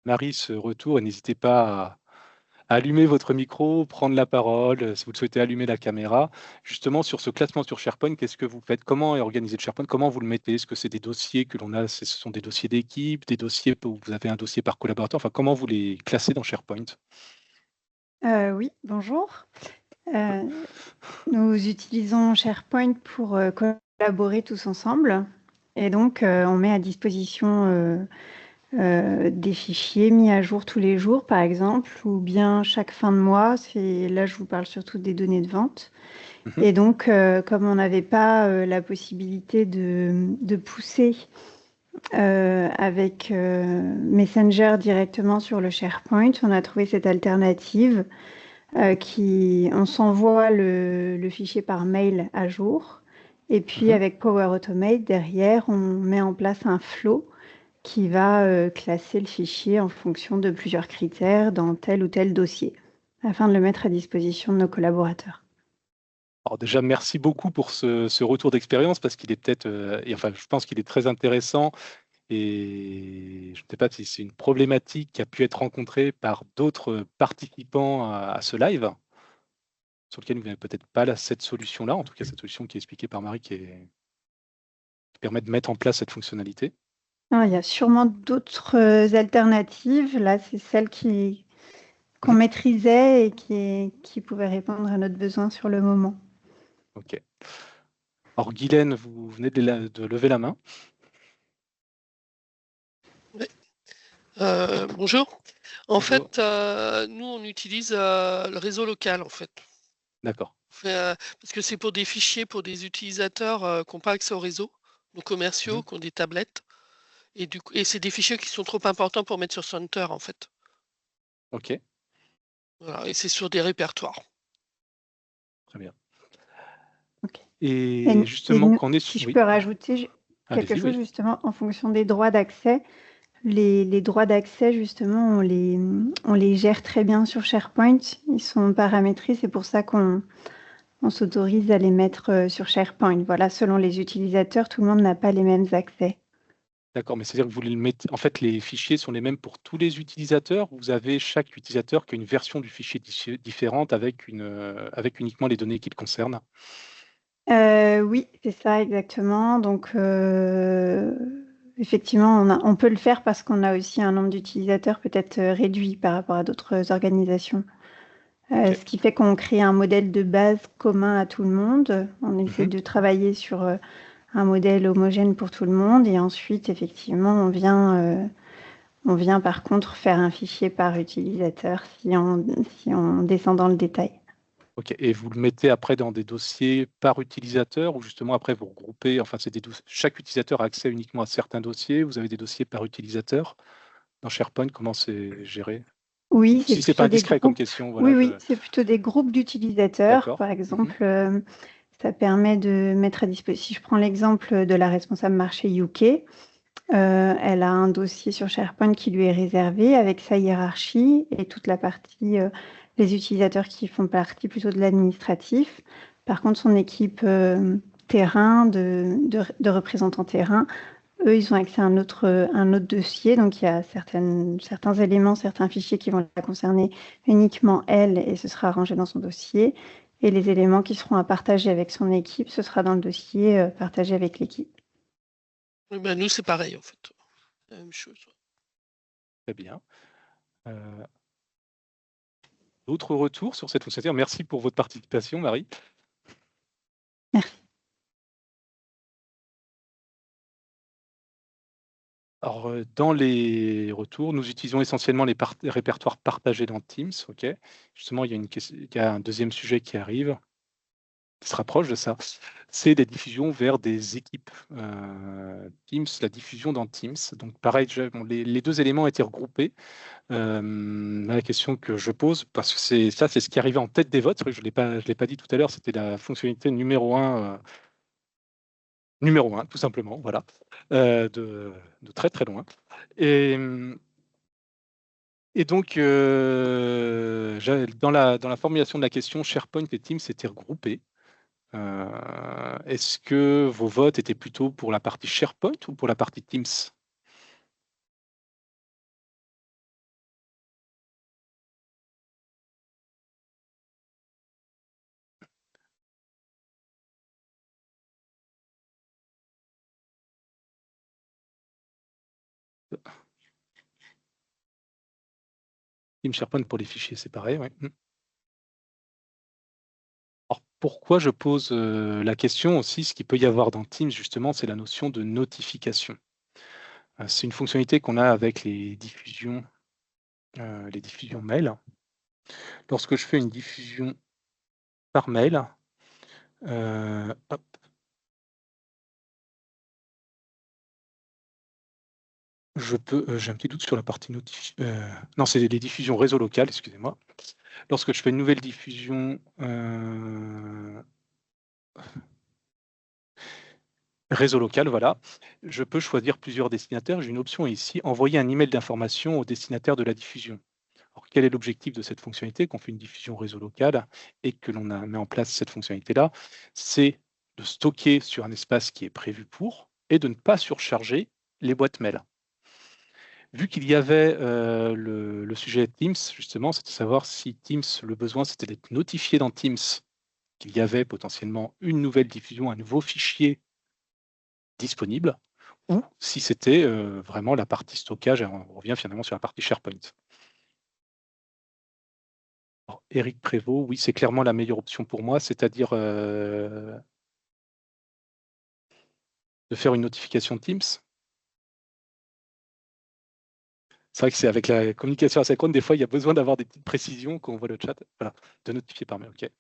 Marie, ce retour, et n'hésitez pas à allumer votre micro, prendre la parole, si vous le souhaitez, allumer la caméra. Justement, sur ce classement sur SharePoint, qu'est-ce que vous faites? Comment est organisé le SharePoint? Comment vous le mettez? Est-ce que c'est des dossiers que l'on a, ce sont des dossiers d'équipe, des dossiers où vous avez un dossier par collaborateur? Enfin, comment vous les classez dans SharePoint? Oui, bonjour. Nous utilisons SharePoint pour collaborer tous ensemble. Et donc, on met à disposition des fichiers mis à jour tous les jours, par exemple, ou bien chaque fin de mois. Là, je vous parle surtout des données de vente. Et donc, comme on n'avait pas la possibilité de pousser avec Messenger directement sur le SharePoint, on a trouvé cette alternative on s'envoie le fichier par mail à jour. Et puis, avec Power Automate, derrière, on met en place un flow qui va classer le fichier en fonction de plusieurs critères dans tel ou tel dossier, afin de le mettre à disposition de nos collaborateurs. Alors déjà, merci beaucoup pour ce retour d'expérience, parce qu'il est peut-être, je pense qu'il est très intéressant, et je ne sais pas si c'est une problématique qui a pu être rencontrée par d'autres participants à ce live, sur lequel vous n'avez peut-être pas cette solution-là, en tout cas cette solution qui est expliquée par Marie, qui permet de mettre en place cette fonctionnalité. Non, il y a sûrement d'autres alternatives. Là, c'est celle qu'on maîtrisait et qui pouvait répondre à notre besoin sur le moment. OK. Alors Guylaine, vous venez de lever la main. Oui. Bonjour. En fait, nous, on utilise le réseau local, en fait. D'accord. Parce que c'est pour des fichiers, pour des utilisateurs qui n'ont pas accès au réseau, donc commerciaux, qui ont des tablettes. Et c'est des fichiers qui sont trop importants pour mettre sur Center, en fait. OK. Voilà, et c'est sur des répertoires. Très bien. Okay. Et justement, si je peux rajouter quelque chose, justement, en fonction des droits d'accès, les droits d'accès, justement, on les gère très bien sur SharePoint. Ils sont paramétrés, c'est pour ça qu'on s'autorise à les mettre sur SharePoint. Voilà, selon les utilisateurs, tout le monde n'a pas les mêmes accès. D'accord, mais c'est-à-dire que vous les mettez, en fait, les fichiers sont les mêmes pour tous les utilisateurs? Vous avez chaque utilisateur qui a une version du fichier différente avec uniquement les données qui le concernent? Oui, c'est ça exactement. Donc, effectivement, on peut le faire parce qu'on a aussi un nombre d'utilisateurs peut-être réduit par rapport à d'autres organisations. Ok. Ce qui fait qu'on crée un modèle de base commun à tout le monde. On essaie Mhm. de travailler sur un modèle homogène pour tout le monde et ensuite, effectivement, on vient par contre faire un fichier par utilisateur si on descend dans le détail. Ok, et vous le mettez après dans des dossiers par utilisateur ou justement après vous regroupez, enfin c'est chaque utilisateur a accès uniquement à certains dossiers, vous avez des dossiers par utilisateur dans SharePoint, comment c'est géré? Oui, c'est Si c'est pas plutôt des indiscret comme groupes. question, Oui, voilà, oui, c'est plutôt des groupes d'utilisateurs. d'accord. Par Mhm. exemple, ça permet de mettre à disposition. Si je prends l'exemple de la responsable marché UK, elle a un dossier sur SharePoint qui lui est réservé avec sa hiérarchie et toute la partie, les utilisateurs qui font partie plutôt de l'administratif. Par contre, son équipe terrain, de représentants terrain, eux, ils ont accès à un autre dossier. Donc, il y a certains éléments, certains fichiers qui vont la concerner uniquement elle et ce sera rangé dans son dossier. Et les éléments qui seront à partager avec son équipe, ce sera dans le dossier partagé avec l'équipe. Oui, ben, nous, c'est pareil, en fait. La même chose. Très bien. D'autres retours sur cette fonctionnalité? Merci pour votre participation, Marie. Merci. Alors, dans les retours, nous utilisons essentiellement les répertoires partagés dans Teams. Ok. Justement, il y a un deuxième sujet qui arrive, qui se rapproche de ça. C'est des diffusions vers des équipes Teams, la diffusion dans Teams. Donc, pareil, les deux éléments ont été regroupés. La question que je pose, parce que c'est ce qui arrivait en tête des votes, je ne l'ai pas dit tout à l'heure, c'était la fonctionnalité numéro 1. Numéro 1, tout simplement, voilà, de très, très loin. Et donc, dans la formulation de la question, SharePoint et Teams étaient regroupés. Est-ce que vos votes étaient plutôt pour la partie SharePoint ou pour la partie Teams? Teams, SharePoint pour les fichiers, c'est pareil, ouais. Alors, pourquoi je pose la question aussi, ce qu'il peut y avoir dans Teams, justement, c'est la notion de notification. C'est une fonctionnalité qu'on a avec les diffusions mail. Lorsque je fais une diffusion par mail, hop, j'ai un petit doute sur la partie non, c'est les diffusions réseau local, excusez-moi. Lorsque je fais une nouvelle diffusion réseau local, voilà, je peux choisir plusieurs destinataires. J'ai une option ici, envoyer un email d'information au destinataire de la diffusion. Alors, quel est l'objectif de cette fonctionnalité? Qu'on fait une diffusion réseau local et que l'on met en place cette fonctionnalité-là, c'est de stocker sur un espace qui est prévu pour et de ne pas surcharger les boîtes mail. Vu qu'il y avait le sujet Teams, justement, c'était de savoir si Teams, le besoin, c'était d'être notifié dans Teams qu'il y avait potentiellement une nouvelle diffusion, un nouveau fichier disponible, ou si c'était vraiment la partie stockage, et on revient finalement sur la partie SharePoint. Alors, Éric Prévost, oui, c'est clairement la meilleure option pour moi, c'est-à-dire de faire une notification Teams. C'est vrai que c'est avec la communication asynchrone, des fois, il y a besoin d'avoir des petites précisions quand on voit le chat. Voilà, de notifier par mail, ok.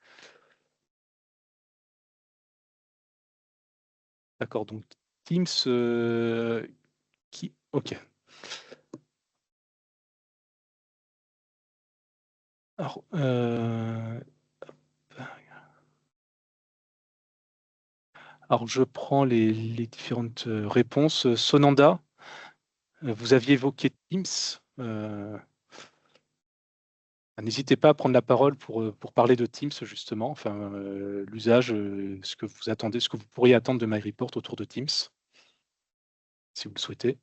D'accord, donc Teams ok. Alors, je prends les différentes réponses. Sonanda, vous aviez évoqué Teams. N'hésitez pas à prendre la parole pour parler de Teams, justement, enfin, l'usage, ce que vous pourriez attendre de MyReport autour de Teams. si vous le souhaitez.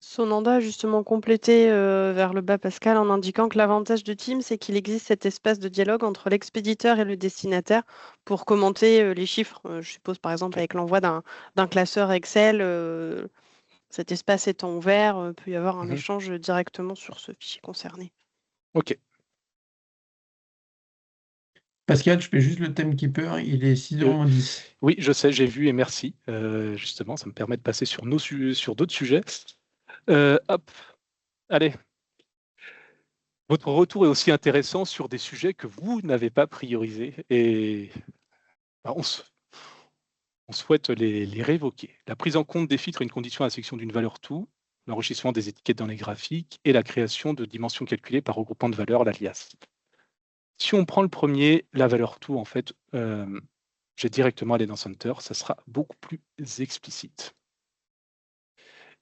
Sonanda a justement complété vers le bas, Pascal, en indiquant que l'avantage de Teams, c'est qu'il existe cet espace de dialogue entre l'expéditeur et le destinataire pour commenter les chiffres. Je suppose par exemple Ok. avec l'envoi d'un classeur Excel, cet espace étant ouvert, peut y avoir un Mhm. échange directement sur ce fichier concerné. Ok. Pascal, je fais juste le timekeeper, il est 6h10. Oui, je sais, j'ai vu et merci. Justement, ça me permet de passer sur d'autres sujets. Hop, allez. Votre retour est aussi intéressant sur des sujets que vous n'avez pas priorisés et bah, on souhaite les révoquer. La prise en compte des filtres est une condition à la sélection d'une valeur tout, l'enrichissement des étiquettes dans les graphiques et la création de dimensions calculées par regroupement de valeurs, l'alias. Si on prend le premier, la valeur tout, en fait, j'ai directement allé dans Center, ça sera beaucoup plus explicite.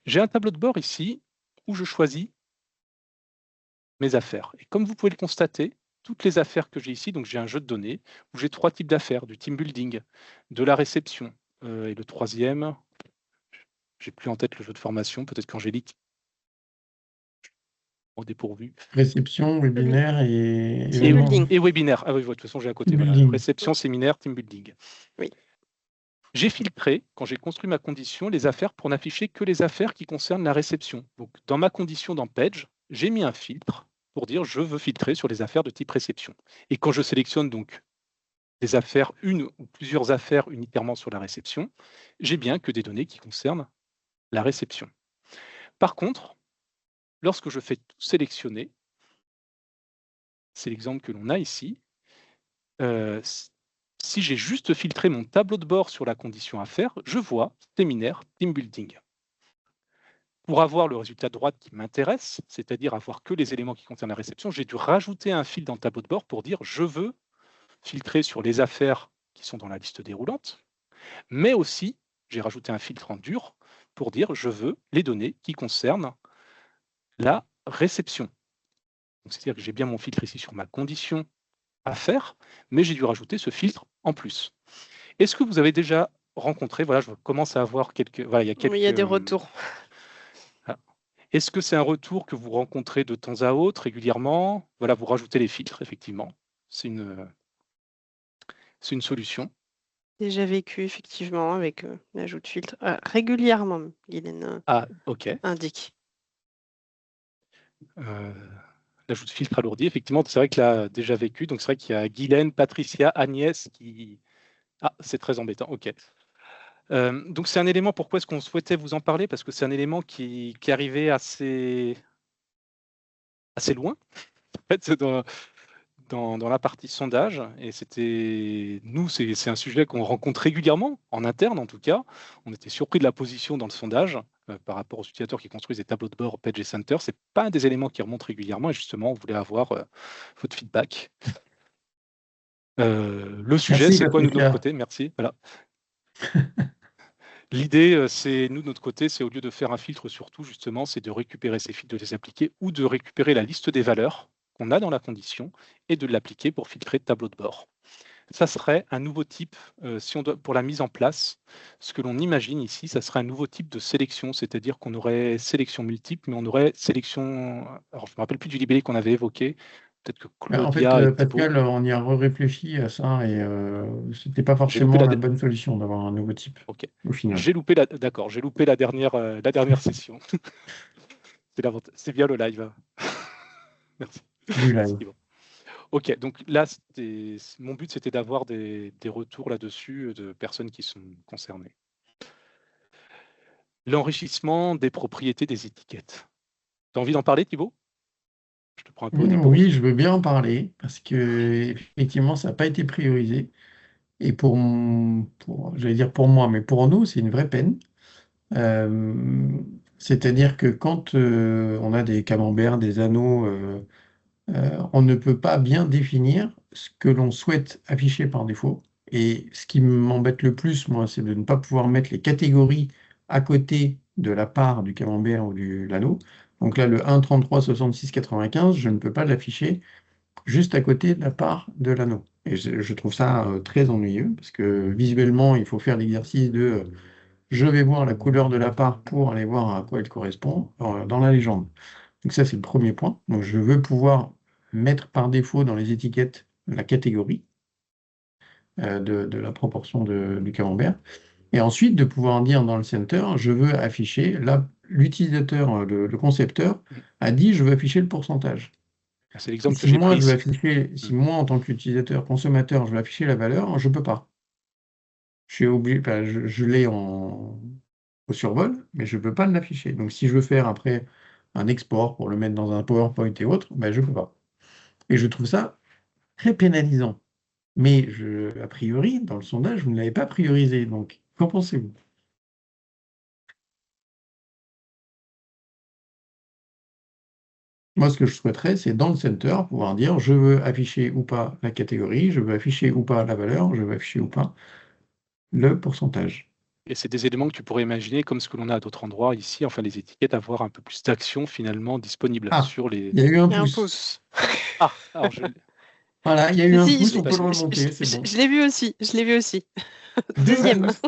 J'ai un tableau de bord ici où je choisis mes affaires. Et comme vous pouvez le constater, toutes les affaires que j'ai ici, donc j'ai un jeu de données où j'ai 3 types d'affaires, du team building, de la réception, et le troisième, j'ai plus en tête le jeu de formation, peut-être qu'Angélique au dépourvu. Réception, webinaire et Team événement. building. Et webinaire. Ah oui, de toute façon, j'ai à côté. Team Voilà. building. Réception, séminaire, team building. Oui. J'ai filtré, quand j'ai construit ma condition, les affaires pour n'afficher que les affaires qui concernent la réception. Donc, dans ma condition dans Page, j'ai mis un filtre pour dire je veux filtrer sur les affaires de type réception. Et quand je sélectionne donc des affaires, une ou plusieurs affaires unitairement sur la réception, j'ai bien que des données qui concernent la réception. Par contre, lorsque je fais tout sélectionner, c'est l'exemple que l'on a ici, si j'ai juste filtré mon tableau de bord sur la condition affaire, je vois séminaire, team building. Pour avoir le résultat de droite qui m'intéresse, c'est-à-dire avoir que les éléments qui concernent la réception, j'ai dû rajouter un fil dans le tableau de bord pour dire je veux filtrer sur les affaires qui sont dans la liste déroulante, mais aussi j'ai rajouté un filtre en dur pour dire je veux les données qui concernent la réception. C'est-à-dire que j'ai bien mon filtre ici sur ma condition affaire, mais j'ai dû rajouter ce filtre en plus. Est-ce que vous avez déjà rencontré, voilà, je commence à avoir quelques... Voilà, il y a quelques... Oui, il y a des retours. Est-ce que c'est un retour que vous rencontrez de temps à autre, régulièrement? Voilà, vous rajoutez les filtres, effectivement. C'est une solution. Déjà vécu, effectivement, avec l'ajout de filtre. Régulièrement, Guylaine Ah, ok. indique. L'ajout de filtre alourdi, effectivement, c'est vrai que là, déjà vécu. Donc, c'est vrai qu'il y a Guylaine, Patricia, Agnès qui... Ah, c'est très embêtant, ok. Donc, c'est un élément, pourquoi est-ce qu'on souhaitait vous en parler? Parce que c'est un élément qui arrivait assez loin, en fait, dans la partie sondage, et c'était nous, c'est un sujet qu'on rencontre régulièrement, en interne en tout cas. On était surpris de la position dans le sondage par rapport aux utilisateurs qui construisent des tableaux de bord Page et Center. C'est pas un des éléments qui remontent régulièrement, et justement, on voulait avoir votre feedback. Le sujet, Merci, c'est quoi, nous, de notre Patricia. côté? Merci. Voilà. L'idée, c'est, nous, de notre côté, c'est au lieu de faire un filtre sur tout, justement, c'est de récupérer ces filtres, de les appliquer, ou de récupérer la liste des valeurs qu'on a dans la condition et de l'appliquer pour filtrer le tableau de bord. Ça serait un nouveau type, si on doit, pour la mise en place, ce que l'on imagine ici, ça serait un nouveau type de sélection, c'est-à-dire qu'on aurait sélection multiple, mais on aurait sélection, alors je ne me rappelle plus du libellé qu'on avait évoqué, peut-être que En fait, Claudia et Thibaut, Pascal, on y a réfléchi à ça et c'était pas j'ai loupé forcément la bonne solution d'avoir un nouveau type Ok. au final. J'ai loupé la dernière session. C'est bien le live. Merci. Du live. C'est bon. Ok, donc là, mon but, c'était d'avoir des retours là-dessus de personnes qui sont concernées. L'enrichissement des propriétés des étiquettes. Tu as envie d'en parler, Thibaut? Je te prends un peu au dépourvu. Oui, je veux bien en parler parce que effectivement, ça n'a pas été priorisé. Et j'allais dire pour moi, mais pour nous, c'est une vraie peine. C'est-à-dire que quand on a des camemberts, des anneaux, on ne peut pas bien définir ce que l'on souhaite afficher par défaut. Et ce qui m'embête le plus, moi, c'est de ne pas pouvoir mettre les catégories à côté de la part du camembert ou de l'anneau. Donc là, le 1, 33, 66, 95, je ne peux pas l'afficher juste à côté de la part de l'anneau. Et je trouve ça très ennuyeux parce que visuellement, il faut faire l'exercice de je vais voir la couleur de la part pour aller voir à quoi elle correspond dans la légende. Donc ça, c'est le premier point. Donc je veux pouvoir mettre par défaut dans les étiquettes la catégorie de la proportion du camembert. Et ensuite, de pouvoir dire dans le center, je veux afficher, là, l'utilisateur, le concepteur, a dit, je veux afficher le pourcentage. C'est Et l'exemple que si j'ai moi, pris je veux ici. afficher, si moi, en tant qu'utilisateur, consommateur, je veux afficher la valeur, je peux pas. Je suis obligé, enfin, je l'ai au survol, mais je peux pas l'afficher. Donc, si je veux faire après un export pour le mettre dans un PowerPoint et autres, ben, je peux pas. Et je trouve ça très pénalisant. Mais a priori, dans le sondage, vous ne l'avez pas priorisé. Donc, qu'en pensez-vous? Moi, ce que je souhaiterais, c'est dans le center, pouvoir dire je veux afficher ou pas la catégorie, je veux afficher ou pas la valeur, je veux afficher ou pas le pourcentage. Et c'est des éléments que tu pourrais imaginer comme ce que l'on a à d'autres endroits ici, enfin les étiquettes, avoir un peu plus d'actions finalement disponibles Ah, sur les. il y a eu un Il y a un pouce. pouce. Ah, alors Voilà, il y a eu un Si, pouce, je on peut le remonter, c'est bon. je l'ai vu aussi. Je l'ai vu aussi. Deux Deuxième. pouces.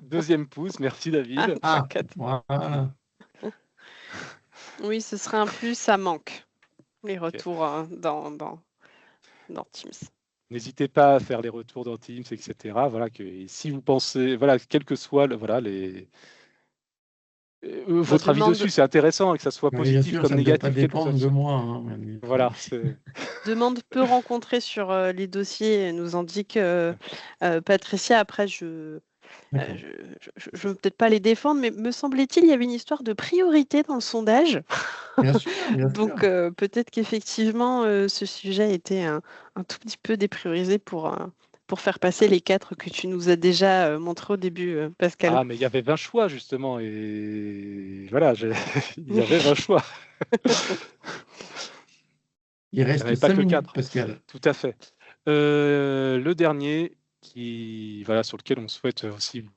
deuxième pouce, merci David. Ah, Quatre. voilà. Oui, ce serait un plus, ça manque. Les retours dans Teams. N'hésitez pas à faire les retours dans Teams, etc. Voilà, et si vous pensez, voilà, quel que soit votre avis demande- dessus, c'est intéressant, que ça soit Oui, bien positif sûr, comme ça ne doit pas négatif, quel que soit. dépendre de moi. Hein, mais- Voilà, Demande peu rencontrée sur les dossiers, nous indique Patricia. Après, je D'accord. ne veux peut-être pas les défendre, mais me semblait-il, il y avait une histoire de priorité dans le sondage. Bien sûr, bien Donc, sûr. peut-être qu'effectivement, ce sujet était un tout petit peu dépriorisé pour faire passer les 4 que tu nous as déjà montrés au début, Pascal. Ah, mais il y avait 20 choix, justement, et voilà, il y avait 20 choix. Il Il n'y en reste avait pas 5 que minutes, 4. Pascal. Tout à fait. Le dernier, voilà, sur lequel on souhaite aussi vous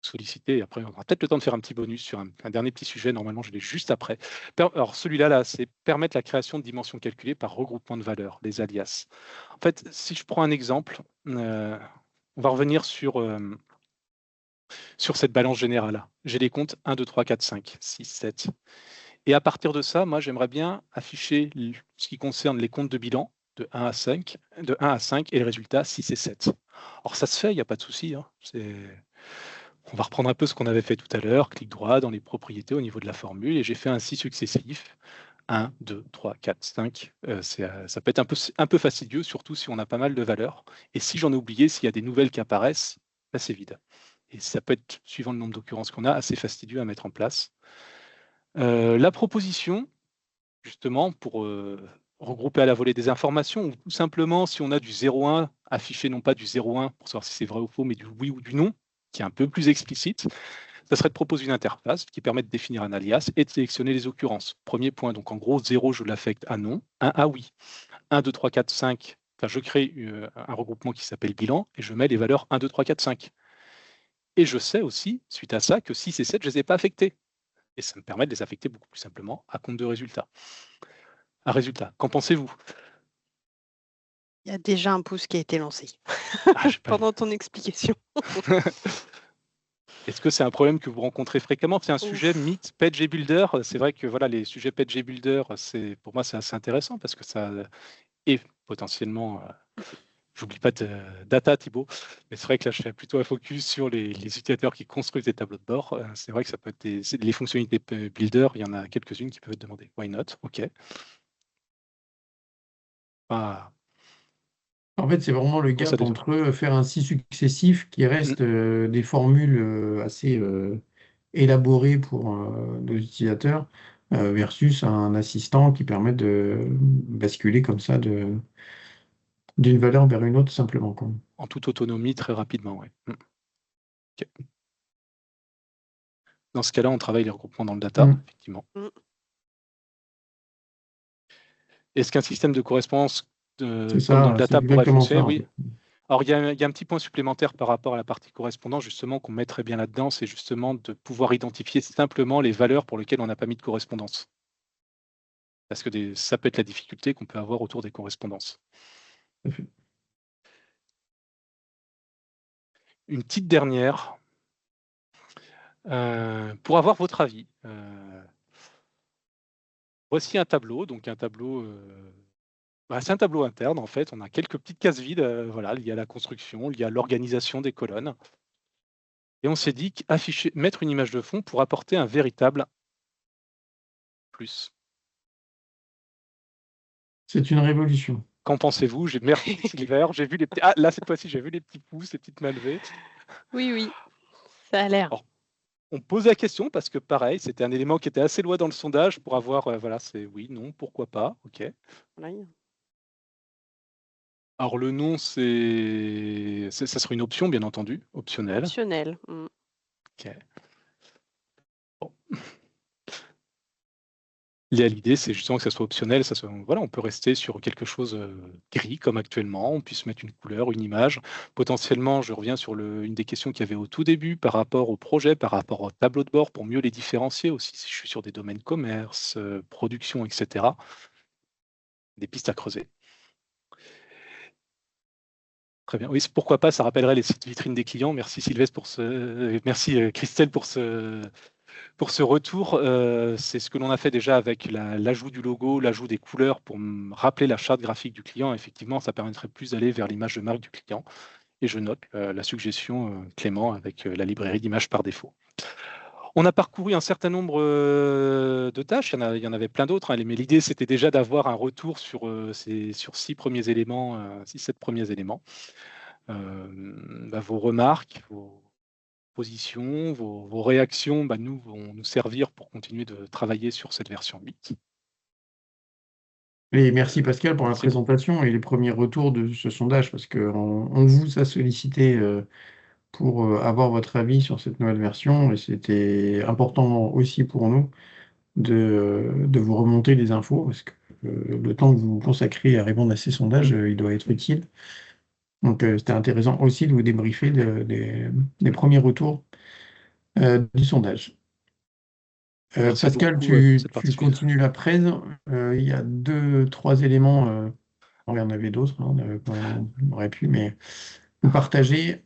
solliciter, et après on aura peut-être le temps de faire un petit bonus sur un dernier petit sujet, normalement je l'ai juste après. Alors celui-là, c'est permettre la création de dimensions calculées par regroupement de valeurs, les alias. En fait, si je prends un exemple, on va revenir sur cette balance générale. J'ai les comptes 1, 2, 3, 4, 5, 6, 7. Et à partir de ça, moi, j'aimerais bien afficher ce qui concerne les comptes de bilan de 1 à 5, et le résultat 6 et 7. Alors ça se fait, il n'y a pas de souci. Hein. On va reprendre un peu ce qu'on avait fait tout à l'heure, clic droit dans les propriétés au niveau de la formule, et j'ai fait un 6 successif. 1, 2, 3, 4, 5. Ça peut être un peu fastidieux, surtout si on a pas mal de valeurs. Et si j'en ai oublié, s'il y a des nouvelles qui apparaissent, là c'est vide. Et ça peut être, suivant le nombre d'occurrences qu'on a, assez fastidieux à mettre en place. La proposition, justement, pour regrouper à la volée des informations, ou tout simplement, si on a du 0,1, afficher non pas du 0,1 pour savoir si c'est vrai ou faux, mais du oui ou du non, qui est un peu plus explicite, ça serait de proposer une interface qui permet de définir un alias et de sélectionner les occurrences. Premier point, donc en gros, 0, je l'affecte à non, 1 à oui. 1, 2, 3, 4, 5, enfin, je crée un regroupement qui s'appelle bilan et je mets les valeurs 1, 2, 3, 4, 5. Et je sais aussi, suite à ça, que 6 et 7, je ne les ai pas affectés. Et ça me permet de les affecter beaucoup plus simplement à compte de résultat. Un résultat, qu'en pensez-vous? Il y a déjà un pouce qui a été lancé pendant ton explication. Est-ce que c'est un problème que vous rencontrez fréquemment? C'est un sujet mix Page et Builder. C'est vrai que voilà, les sujets Page et Builder, pour moi, c'est assez intéressant parce que ça est potentiellement. J'oublie pas data, Thibaut, mais c'est vrai que là, je fais plutôt un focus sur les utilisateurs qui construisent des tableaux de bord. C'est vrai que ça peut être les fonctionnalités Builder, il y en a quelques-unes qui peuvent être demandées. Why not? OK. Ah, En fait, c'est vraiment le ça gap déjà. entre faire un 6 successif qui reste des formules assez élaborées pour nos utilisateurs versus un assistant qui permet de basculer comme ça d'une valeur vers une autre simplement, quoi. En toute autonomie, très rapidement, oui. OK. Dans ce cas-là, on travaille les regroupements dans le data, effectivement. Est-ce qu'un système de correspondance comme dans le data pourrait fonctionner? Oui. Alors, il y a un petit point supplémentaire par rapport à la partie correspondance, justement, qu'on mettrait bien là-dedans, c'est justement de pouvoir identifier simplement les valeurs pour lesquelles on n'a pas mis de correspondance. Parce que ça peut être la difficulté qu'on peut avoir autour des correspondances. Une petite dernière. pour avoir votre avis. Voici un tableau, donc un tableau, c'est un tableau interne en fait. On a quelques petites cases vides, voilà, liées à la construction, liées à l'organisation des colonnes. Et on s'est dit qu'afficher, mettre une image de fond pour apporter un véritable plus. C'est une révolution. Qu'en pensez-vous? Merci Silver, j'ai vu les petits. Ah, là cette fois-ci, j'ai vu les petits pouces, les petites mains levées. Oui, ça a l'air. Alors, on pose la question parce que pareil, c'était un élément qui était assez loin dans le sondage pour avoir, voilà, c'est oui, non, pourquoi pas, ok. Oui. Alors le nom, ça serait une option, bien entendu, optionnelle. Optionnel. Ok. Bon. L'idée, c'est justement que ça soit optionnel, voilà, on peut rester sur quelque chose gris comme actuellement, on puisse mettre une couleur, une image. Potentiellement, je reviens sur une des questions qu'il y avait au tout début par rapport au projet, par rapport au tableau de bord, pour mieux les différencier aussi, si je suis sur des domaines commerce, production, etc. Des pistes à creuser. Très bien. Oui, pourquoi pas, ça rappellerait les sites vitrines des clients. Merci Sylvestre merci Christelle pour ce retour. C'est ce que l'on a fait déjà avec l'ajout du logo, l'ajout des couleurs pour rappeler la charte graphique du client. Effectivement, ça permettrait plus d'aller vers l'image de marque du client. Et je note la suggestion Clément avec la librairie d'images par défaut. On a parcouru un certain nombre de tâches, il y en avait plein d'autres, mais l'idée c'était déjà d'avoir un retour sur 6 premiers éléments, 6-7 premiers éléments. Vos remarques, vos positions, vos réactions nous vont nous servir pour continuer de travailler sur cette version 8. Et merci Pascal pour la présentation et les premiers retours de ce sondage, parce qu'on vous a sollicité pour avoir votre avis sur cette nouvelle version, et c'était important aussi pour nous de vous remonter les infos, parce que le temps que vous consacrez à répondre à ces sondages, il doit être utile. Donc c'était intéressant aussi de vous débriefer des premiers retours du sondage. Pascal, beaucoup, tu cette partie continues la presse. Il y a 2-3 éléments. Il y en avait d'autres, on aurait pu, mais vous partagez.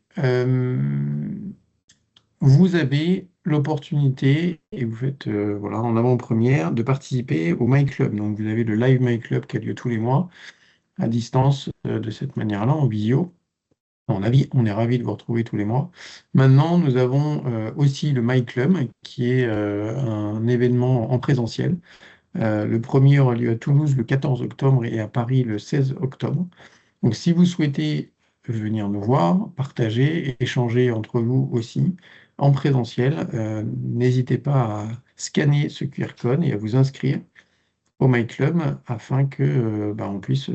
Vous avez l'opportunité, et vous faites en avant-première, de participer au My Club. Donc vous avez le Live My Club qui a lieu tous les mois, à distance, de cette manière-là, en visio. On est ravis de vous retrouver tous les mois. Maintenant, nous avons aussi le My Club, qui est un événement en présentiel. Le premier aura lieu à Toulouse le 14 octobre et à Paris le 16 octobre. Donc, si vous souhaitez venir nous voir, partager et échanger entre vous aussi en présentiel, n'hésitez pas à scanner ce QR code et à vous inscrire au My Club afin que on puisse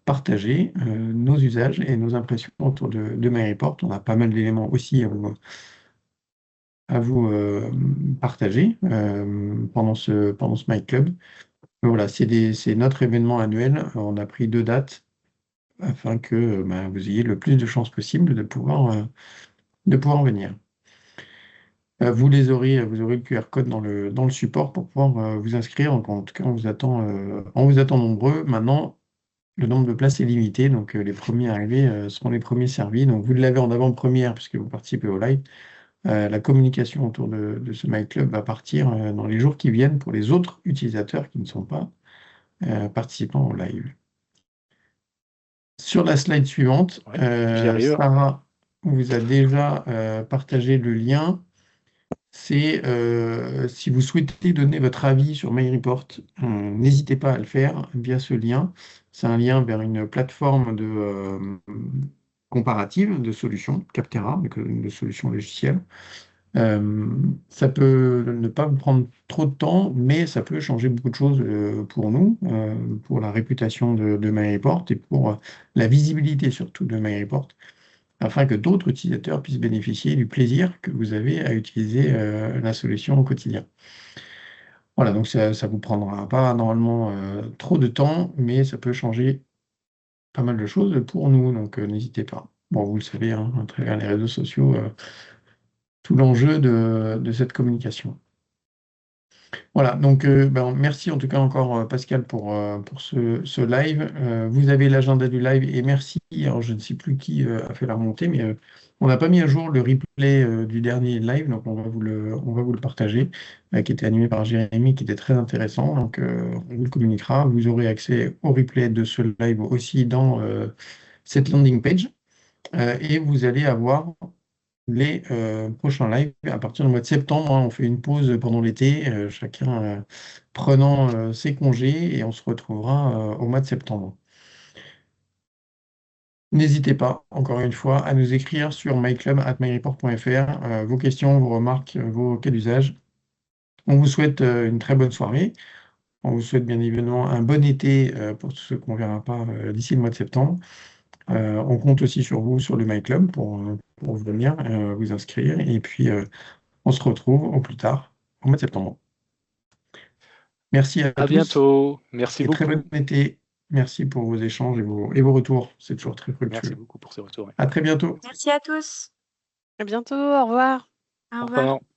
partager nos usages et nos impressions autour de MyReport. On a pas mal d'éléments aussi à vous partager pendant ce My Club. Mais voilà, c'est notre événement annuel. On a pris 2 dates afin que vous ayez le plus de chances possible de pouvoir venir. Vous aurez le QR code dans le support pour pouvoir vous inscrire. Donc, en tout cas, on vous attend nombreux. Maintenant, le nombre de places est limité, donc les premiers arrivés seront les premiers servis. Donc vous l'avez en avant-première puisque vous participez au live. La communication autour de ce My Club va partir dans les jours qui viennent pour les autres utilisateurs qui ne sont pas participants au live. Sur la slide suivante, Sarah vous a déjà partagé le lien. C'est si vous souhaitez donner votre avis sur MyReport, n'hésitez pas à le faire via ce lien. C'est un lien vers une plateforme comparative de solutions, Capterra, de solutions logicielles. Ça peut ne pas vous prendre trop de temps, mais ça peut changer beaucoup de choses pour nous, pour la réputation de MyReport et pour la visibilité surtout de MyReport, afin que d'autres utilisateurs puissent bénéficier du plaisir que vous avez à utiliser la solution au quotidien. Voilà, donc ça ne vous prendra pas normalement trop de temps, mais ça peut changer pas mal de choses pour nous, donc n'hésitez pas. Bon, vous le savez, à travers les réseaux sociaux, tout l'enjeu de cette communication. Voilà, donc merci en tout cas encore Pascal pour ce live. Vous avez l'agenda du live et merci. Alors je ne sais plus qui a fait la remontée, mais on n'a pas mis à jour le replay du dernier live, donc on va vous le partager, qui était animé par Jérémy, qui était très intéressant. Donc on vous le communiquera. Vous aurez accès au replay de ce live aussi dans cette landing page. Et vous allez avoir les prochains lives à partir du mois de septembre. On fait une pause pendant l'été, chacun prenant ses congés et on se retrouvera au mois de septembre. N'hésitez pas, encore une fois, à nous écrire sur myclub@myreport.fr vos questions, vos remarques, vos cas d'usage. On vous souhaite une très bonne soirée. On vous souhaite bien évidemment un bon été pour tous ceux qu'on ne verra pas d'ici le mois de septembre. On compte aussi sur vous, sur le MyClub, pour venir vous inscrire. Et puis, on se retrouve au plus tard, au mois de septembre. Merci à À tous bientôt. Merci et très beaucoup. bon été. Merci pour vos échanges et vos retours. C'est toujours très Merci fructueux. beaucoup pour ces retours. À très bientôt. Merci à tous. À bientôt, au revoir. Au Au revoir. revoir.